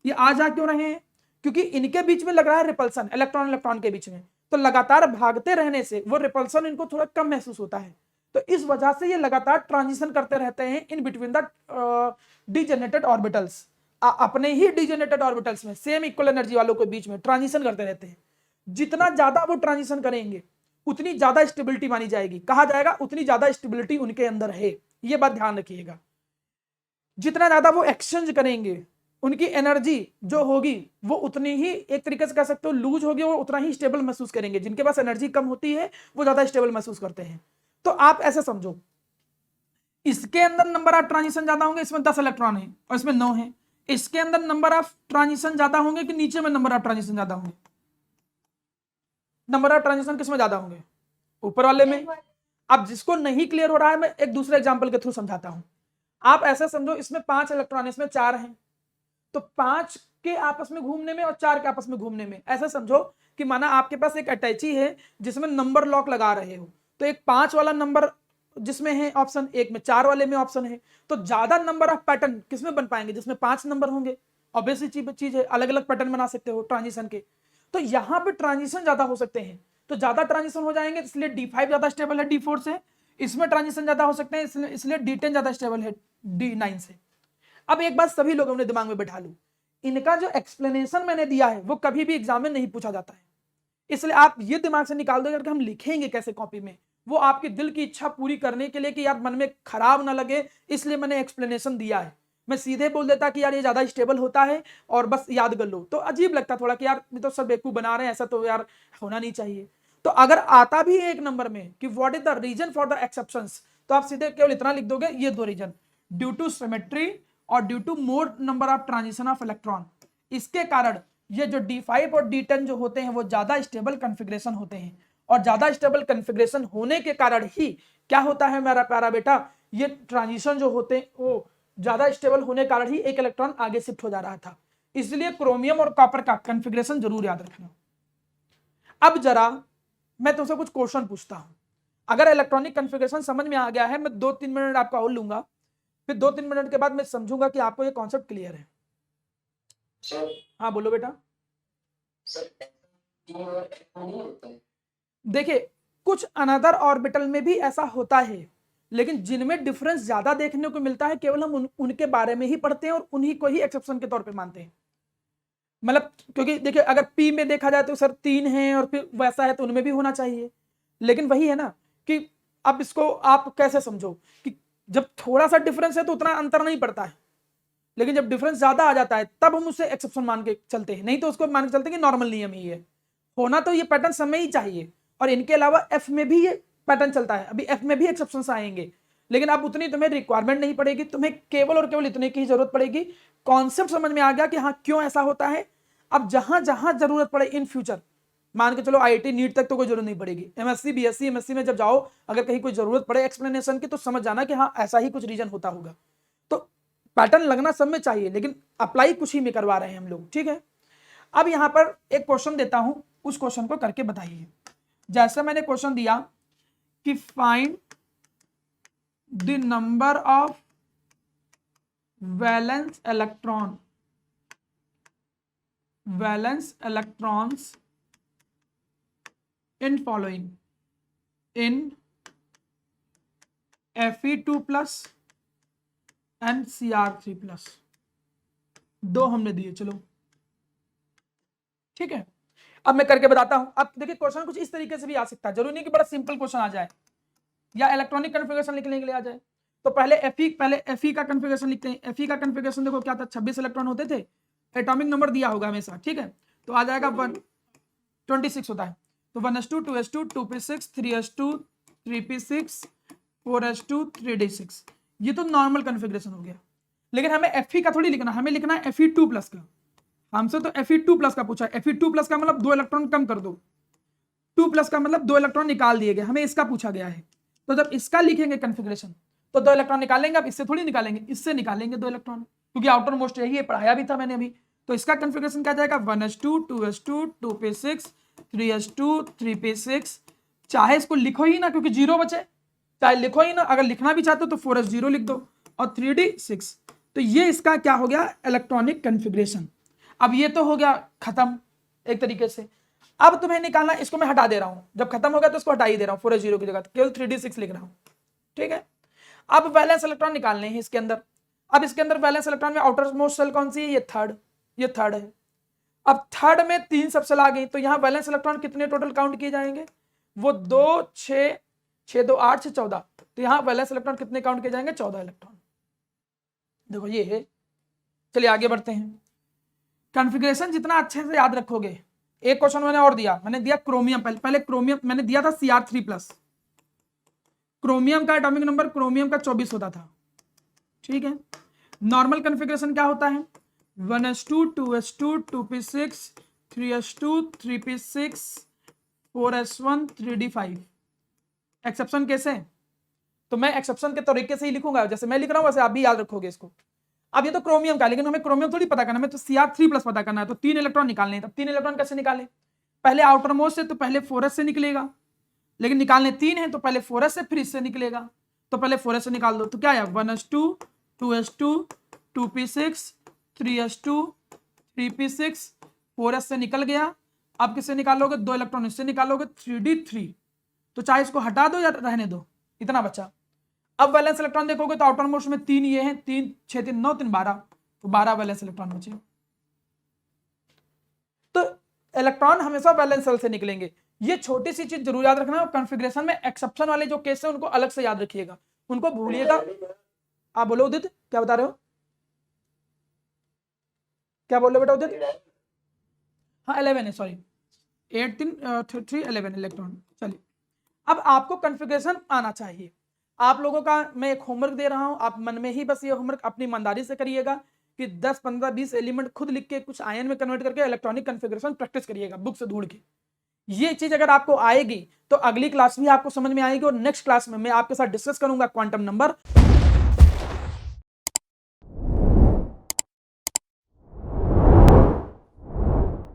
ये आ जा क्यों रहे हैं? क्योंकि इनके बीच में लग रहा है रिपल्सन, इलेक्ट्रॉन इलेक्ट्रॉन के बीच में। तो लगातार भागते रहने से वो रिपल्सन इनको थोड़ा कम महसूस होता है, तो इस वजह से ये लगातार ट्रांजिशन करते रहते हैं in between the degenerated orbitals. अपने ही डीजेनरेटेड ऑर्बिटल्स में सेम इक्वल एनर्जी वालों के बीच में ट्रांजिशन करते रहते हैं। जितना ज्यादा वो ट्रांजिशन करेंगे उतनी ज्यादा स्टेबिलिटी मानी जाएगी, कहा जाएगा उतनी ज्यादा स्टेबिलिटी उनके अंदर है। ये बात ध्यान रखिएगा, जितना ज्यादा वो एक्सचेंज करेंगे उनकी एनर्जी जो होगी वो उतनी ही, एक तरीके से कह सकते हो लूज होगी, वो उतना ही स्टेबल महसूस करेंगे। जिनके पास एनर्जी कम होती है वो ज्यादा स्टेबल महसूस करते हैं। तो आप ऐसे समझो, इसके अंदर नंबर ऑफ ट्रांजिशन ज्यादा होंगे, इसमें 10 इलेक्ट्रॉन है और इसमें 9 है। इसके अंदर नंबर ऑफ ट्रांजिशन ज्यादा होंगे कि नीचे में नंबर ऑफ ट्रांजिशन ज्यादा होंगे? नंबर ऑफ ट्रांजिशन किसमें ज्यादा होंगे? ऊपर वाले में। अब जिसको नहीं क्लियर हो रहा है मैं एक दूसरे एग्जांपल के थ्रू समझाता हूं। आप ऐसे समझो, इसमें 5 इलेक्ट्रॉन, इसमें 4 हैं, तो 5 के आपस में घूमने में और 4 के आपस में घूमने में, ऐसा समझो कि माना आपके पास एक अटैची है जिसमें नंबर लॉक लगा रहे हो, तो एक 5 वाला नंबर जिसमें है ऑप्शन, एक में 4 वाले में ऑप्शन है, तो ज्यादा नंबर ऑफ पैटर्न किसमें बन पाएंगे? जिसमें 5 नंबर होंगे। ऑब्वियसली चीज है, अलग अलग पैटर्न बना सकते हो ट्रांजिशन के। तो यहां पे ट्रांजिशन ज्यादा हो सकते हैं, तो ज्यादा ट्रांजिशन हो जाएंगे, इसलिए D5 ज्यादा स्टेबल है D4 से। इसमें ट्रांजिशन ज्यादा हो सकते हैं, इसलिए D10 ज्यादा स्टेबल है D9 से। अब एक बात सभी लोगों ने दिमाग में बैठा लो, इनका जो एक्सप्लेनेशन मैंने दिया है वो कभी भी एग्जाम में नहीं पूछा जाता है, इसलिए आप ये दिमाग से निकाल दो कि हम लिखेंगे कैसे कॉपी में। वो आपके दिल की इच्छा पूरी करने के लिए कि यार मन में खराब ना लगे, इसलिए मैंने एक्सप्लेनेशन दिया है। मैं सीधे बोल देता कि यार ये ज्यादा स्टेबल होता है और बस याद कर लो, तो अजीब लगता थोड़ा कि यार ये तो सब बेवकूफ बना रहे हैं, ऐसा तो यार होना नहीं चाहिए। तो अगर आता भी है एक नंबर में कि what is the reason for the exceptions, तो आप सीधे केवल इतना लिख दोगे, ये 2 रीजन, ड्यू टू सिमेट्री और due to more number of transition of electron. इसके कारण ये जो D5 और D10 जो होते हैं वो ज्यादा स्टेबल कॉन्फ़िगरेशन होते हैं, और ज्यादा स्टेबल कॉन्फ़िगरेशन होने के कारण ही क्या होता है मेरा प्यारा बेटा, ये ट्रांजिशन जो होते हैं वो ज्यादा स्टेबल होने के कारण ही एक इलेक्ट्रॉन आगे शिफ्ट हो जा रहा था। इसलिए क्रोमियम और कॉपर का कॉन्फ़िगरेशन जरूर याद रखना। अब जरा मैं तुमसे कुछ क्वेश्चन पूछता हूं, अगर इलेक्ट्रॉनिक कॉन्फ़िगरेशन समझ में आ गया है, मैं 2-3 मिनट आपका और लूंगा, फिर 2-3 मिनट के बाद मैं समझूंगा कि आपको ये कॉन्सेप्ट क्लियर है। हाँ बोलो बेटा। देखिए कुछ अनदर ऑर्बिटल में भी ऐसा होता है, लेकिन जिनमें डिफरेंस ज्यादा देखने को मिलता है केवल हम उनके बारे में ही पढ़ते हैं और उन्हीं को ही एक्सेप्शन के तौर पे मानते हैं। मतलब क्योंकि देखिए अगर पी में देखा जाए तो सर 3 है और फिर वैसा है तो उनमें भी होना चाहिए, लेकिन वही है ना कि अब इसको आप कैसे समझो कि जब थोड़ा सा डिफरेंस है तो उतना अंतर नहीं पड़ता है, लेकिन जब डिफरेंस ज्यादा आ जाता है तब हम उसे एक्सेप्शन मान के चलते हैं, नहीं तो उसको मान के चलते हैं कि नॉर्मल नियम ही है। होना तो ये पैटर्न समय ही चाहिए, और इनके अलावा एफ में भी ये पैटर्न चलता है, अभी एफ में भी एक्सेप्शंस आएंगे, लेकिन अब उतनी तुम्हें रिक्वायरमेंट नहीं पड़ेगी, तुम्हें केवल और केवल इतने की जरूरत पड़ेगी। कॉन्सेप्ट समझ में आ गया कि हाँ क्यों ऐसा होता है। अब जहां जहां जरूरत पड़े इन फ्यूचर, मान के चलो आईआईटी नीट तक तो कोई जरूरत नहीं पड़ेगी, एमएससी बीएससी एमएससी में जब जाओ अगर कहीं कोई जरूरत पड़े एक्सप्लेनेशन की तो समझ जाना कि हाँ ऐसा ही कुछ रीजन होता होगा। तो पैटर्न लगना सब में चाहिए, लेकिन अप्लाई कुछ ही में करवा रहे हैं हम लोग, ठीक है। अब यहां पर एक क्वेश्चन देता हूं, उस क्वेश्चन को करके बताइए। जैसे मैंने क्वेश्चन दिया कि find the number of valence electrons in following, in Fe2+ and Cr3+, दो हमने दिए, चलो ठीक है। अब मैं करके बताता हूं। अब देखिए क्वेश्चन कुछ इस तरीके से भी आ सकता है, जरूरी नहीं कि बड़ा सिंपल क्वेश्चन आ जाए या इलेक्ट्रॉनिक कॉन्फ़िगरेशन लिखने के लिए आ जाए। तो पहले Fe का कॉन्फ़िगरेशन लिखते हैं। Fe का कॉन्फ़िगरेशन देखो क्या था, 26 इलेक्ट्रॉन होते थे, एटॉमिक नंबर दिया होगा हमेशा, ठीक है। तो आ जाएगा 126 होता है, तो 1s2 2s2 2p6 3s2 3p6 4s2 3d6, ये तो नॉर्मल कॉन्फ़िगरेशन हो गया। लेकिन हमें Fe का थोड़ी लिखना, हमें लिखना है Fe2+ का। हमसे तो Fe2+ का पूछा है, Fe2+ का मतलब 2 इलेक्ट्रॉन कम कर दो, 2+ का मतलब 2 इलेक्ट्रॉन निकाल दिए गए, हमें इसका पूछा गया है। तो जब इसका लिखेंगे कॉन्फ़िगरेशन तो 2 इलेक्ट्रॉन निकालेंगे, अब इससे थोड़ी निकालेंगे, इससे निकालेंगे 2 इलेक्ट्रॉन, क्योंकि आउटर मोस्ट यही है, पढ़ाया भी था मैंने अभी। तो इसका कॉन्फ़िगरेशन क्या जाएगा, 1s2 2s2 2p6 3s2 3p6, चाहे इसको लिखो ही ना क्योंकि 0 बचे, चाहे लिखो ही ना, अगर लिखना भी चाहते हो तो 4s0 लिख दो और 3d6। तो ये इसका क्या हो गया, इलेक्ट्रॉनिक कॉन्फ़िगरेशन। अब ये तो हो गया खत्म एक तरीके से। अब तुम्हें निकालना, इसको मैं हटा दे रहा हूं, जब खत्म हो गया तो इसको हटा ही दे रहा हूं, 4s0 की जगह केवल 3d6 लिख रहा हूं, ठीक है। अब वैलेंस इलेक्ट्रॉन निकालने हैं इसके अंदर। अब इसके अंदर वैलेंस इलेक्ट्रॉन में आउटर मोस्ट शेल कौन सी है, ये थर्ड है। अब थर्ड में 3 सबसे आ गई, तो यहाँ वैलेंस इलेक्ट्रॉन कितने टोटल काउंट किए जाएंगे, वो 2 6 6 2 8 6 14, तो यहाँ वैलेंस इलेक्ट्रॉन कितने काउंट किए जाएंगे, 14 इलेक्ट्रॉन। देखो ये है। चलिए आगे बढ़ते हैं। कॉन्फ़िगरेशन जितना अच्छे से याद रखोगे, एक क्वेश्चन मैंने और दिया, मैंने दिया क्रोमियम, पहले क्रोमियम मैंने दिया था Cr3+, क्रोमियम का एटॉमिक नंबर क्रोमियम का 24 होता था, ठीक है। नॉर्मल कॉन्फ़िगरेशन क्या होता है, 1s2 2s2 2p6 3s2 3p6 4s1 3d5। Exception कैसे, तो मैं एक्सेप्शन के तरीके से ही लिखूंगा, जैसे मैं लिख रहा हूं वैसे आप भी याद रखोगे इसको। अब ये तो क्रोमियम का, लेकिन हमें क्रोमियम थोड़ी पता करना, हमें तो Cr3+ पता करना है, तो 3 इलेक्ट्रॉन निकालने हैं। तब 3 इलेक्ट्रॉन कैसे निकाले, पहले आउटर मोस्ट से, तो पहले 4s से निकलेगा, लेकिन निकालने 3 है तो पहले 4s से फिर इससे निकलेगा, तो पहले 4s से निकाल दो, तो क्या है 1s2 2s2 2p6 3s2 3p6 4s से निकल गया। अब किससे निकालोगे, 2 इलेक्ट्रॉन इससे निकालोगे 3d3, तो चाहे इसको हटा दो या रहने दो, इतना बचा। अब वैलेंस इलेक्ट्रॉन देखोगे तो आउटर मोस्ट में 3 ये हैं, 3 6 3 9 3 12, तो 12 वैलेंस इलेक्ट्रॉन बचे। तो इलेक्ट्रॉन हमेशा वैलेंस शेल से निकलेंगे, ये छोटी सी चीज जरूर याद रखना। कॉन्फ़िगरेशन में एक्सेप्शन वाले जो केस है उनको अलग से याद रखिएगा, उनको भूलिएगा। आप बोलो उदित, क्या बता रहे हो, क्या बोल रहे हो बेटा उदित। हाँ 11 है, सॉरी 8 3 3 11 इलेक्ट्रॉन। चलिए अब आपको कॉन्फ़िगरेशन आना चाहिए। आप लोगों का मैं एक होमवर्क दे रहा हूं, आप मन में ही बस ये होमवर्क अपनी ईमानदारी से करिएगा कि 10 15 20 एलिमेंट खुद लिख के कुछ आयन में कन्वर्ट करके इलेक्ट्रॉनिक कॉन्फ़िगरेशन प्रैक्टिस करिएगा बुक से ढूंढ के। ये चीज अगर आपको आएगी तो अगली क्लास भी आपको समझ में आएगी, और नेक्स्ट क्लास में मैं आपके साथ डिस्कस करूंगा क्वांटम नंबर।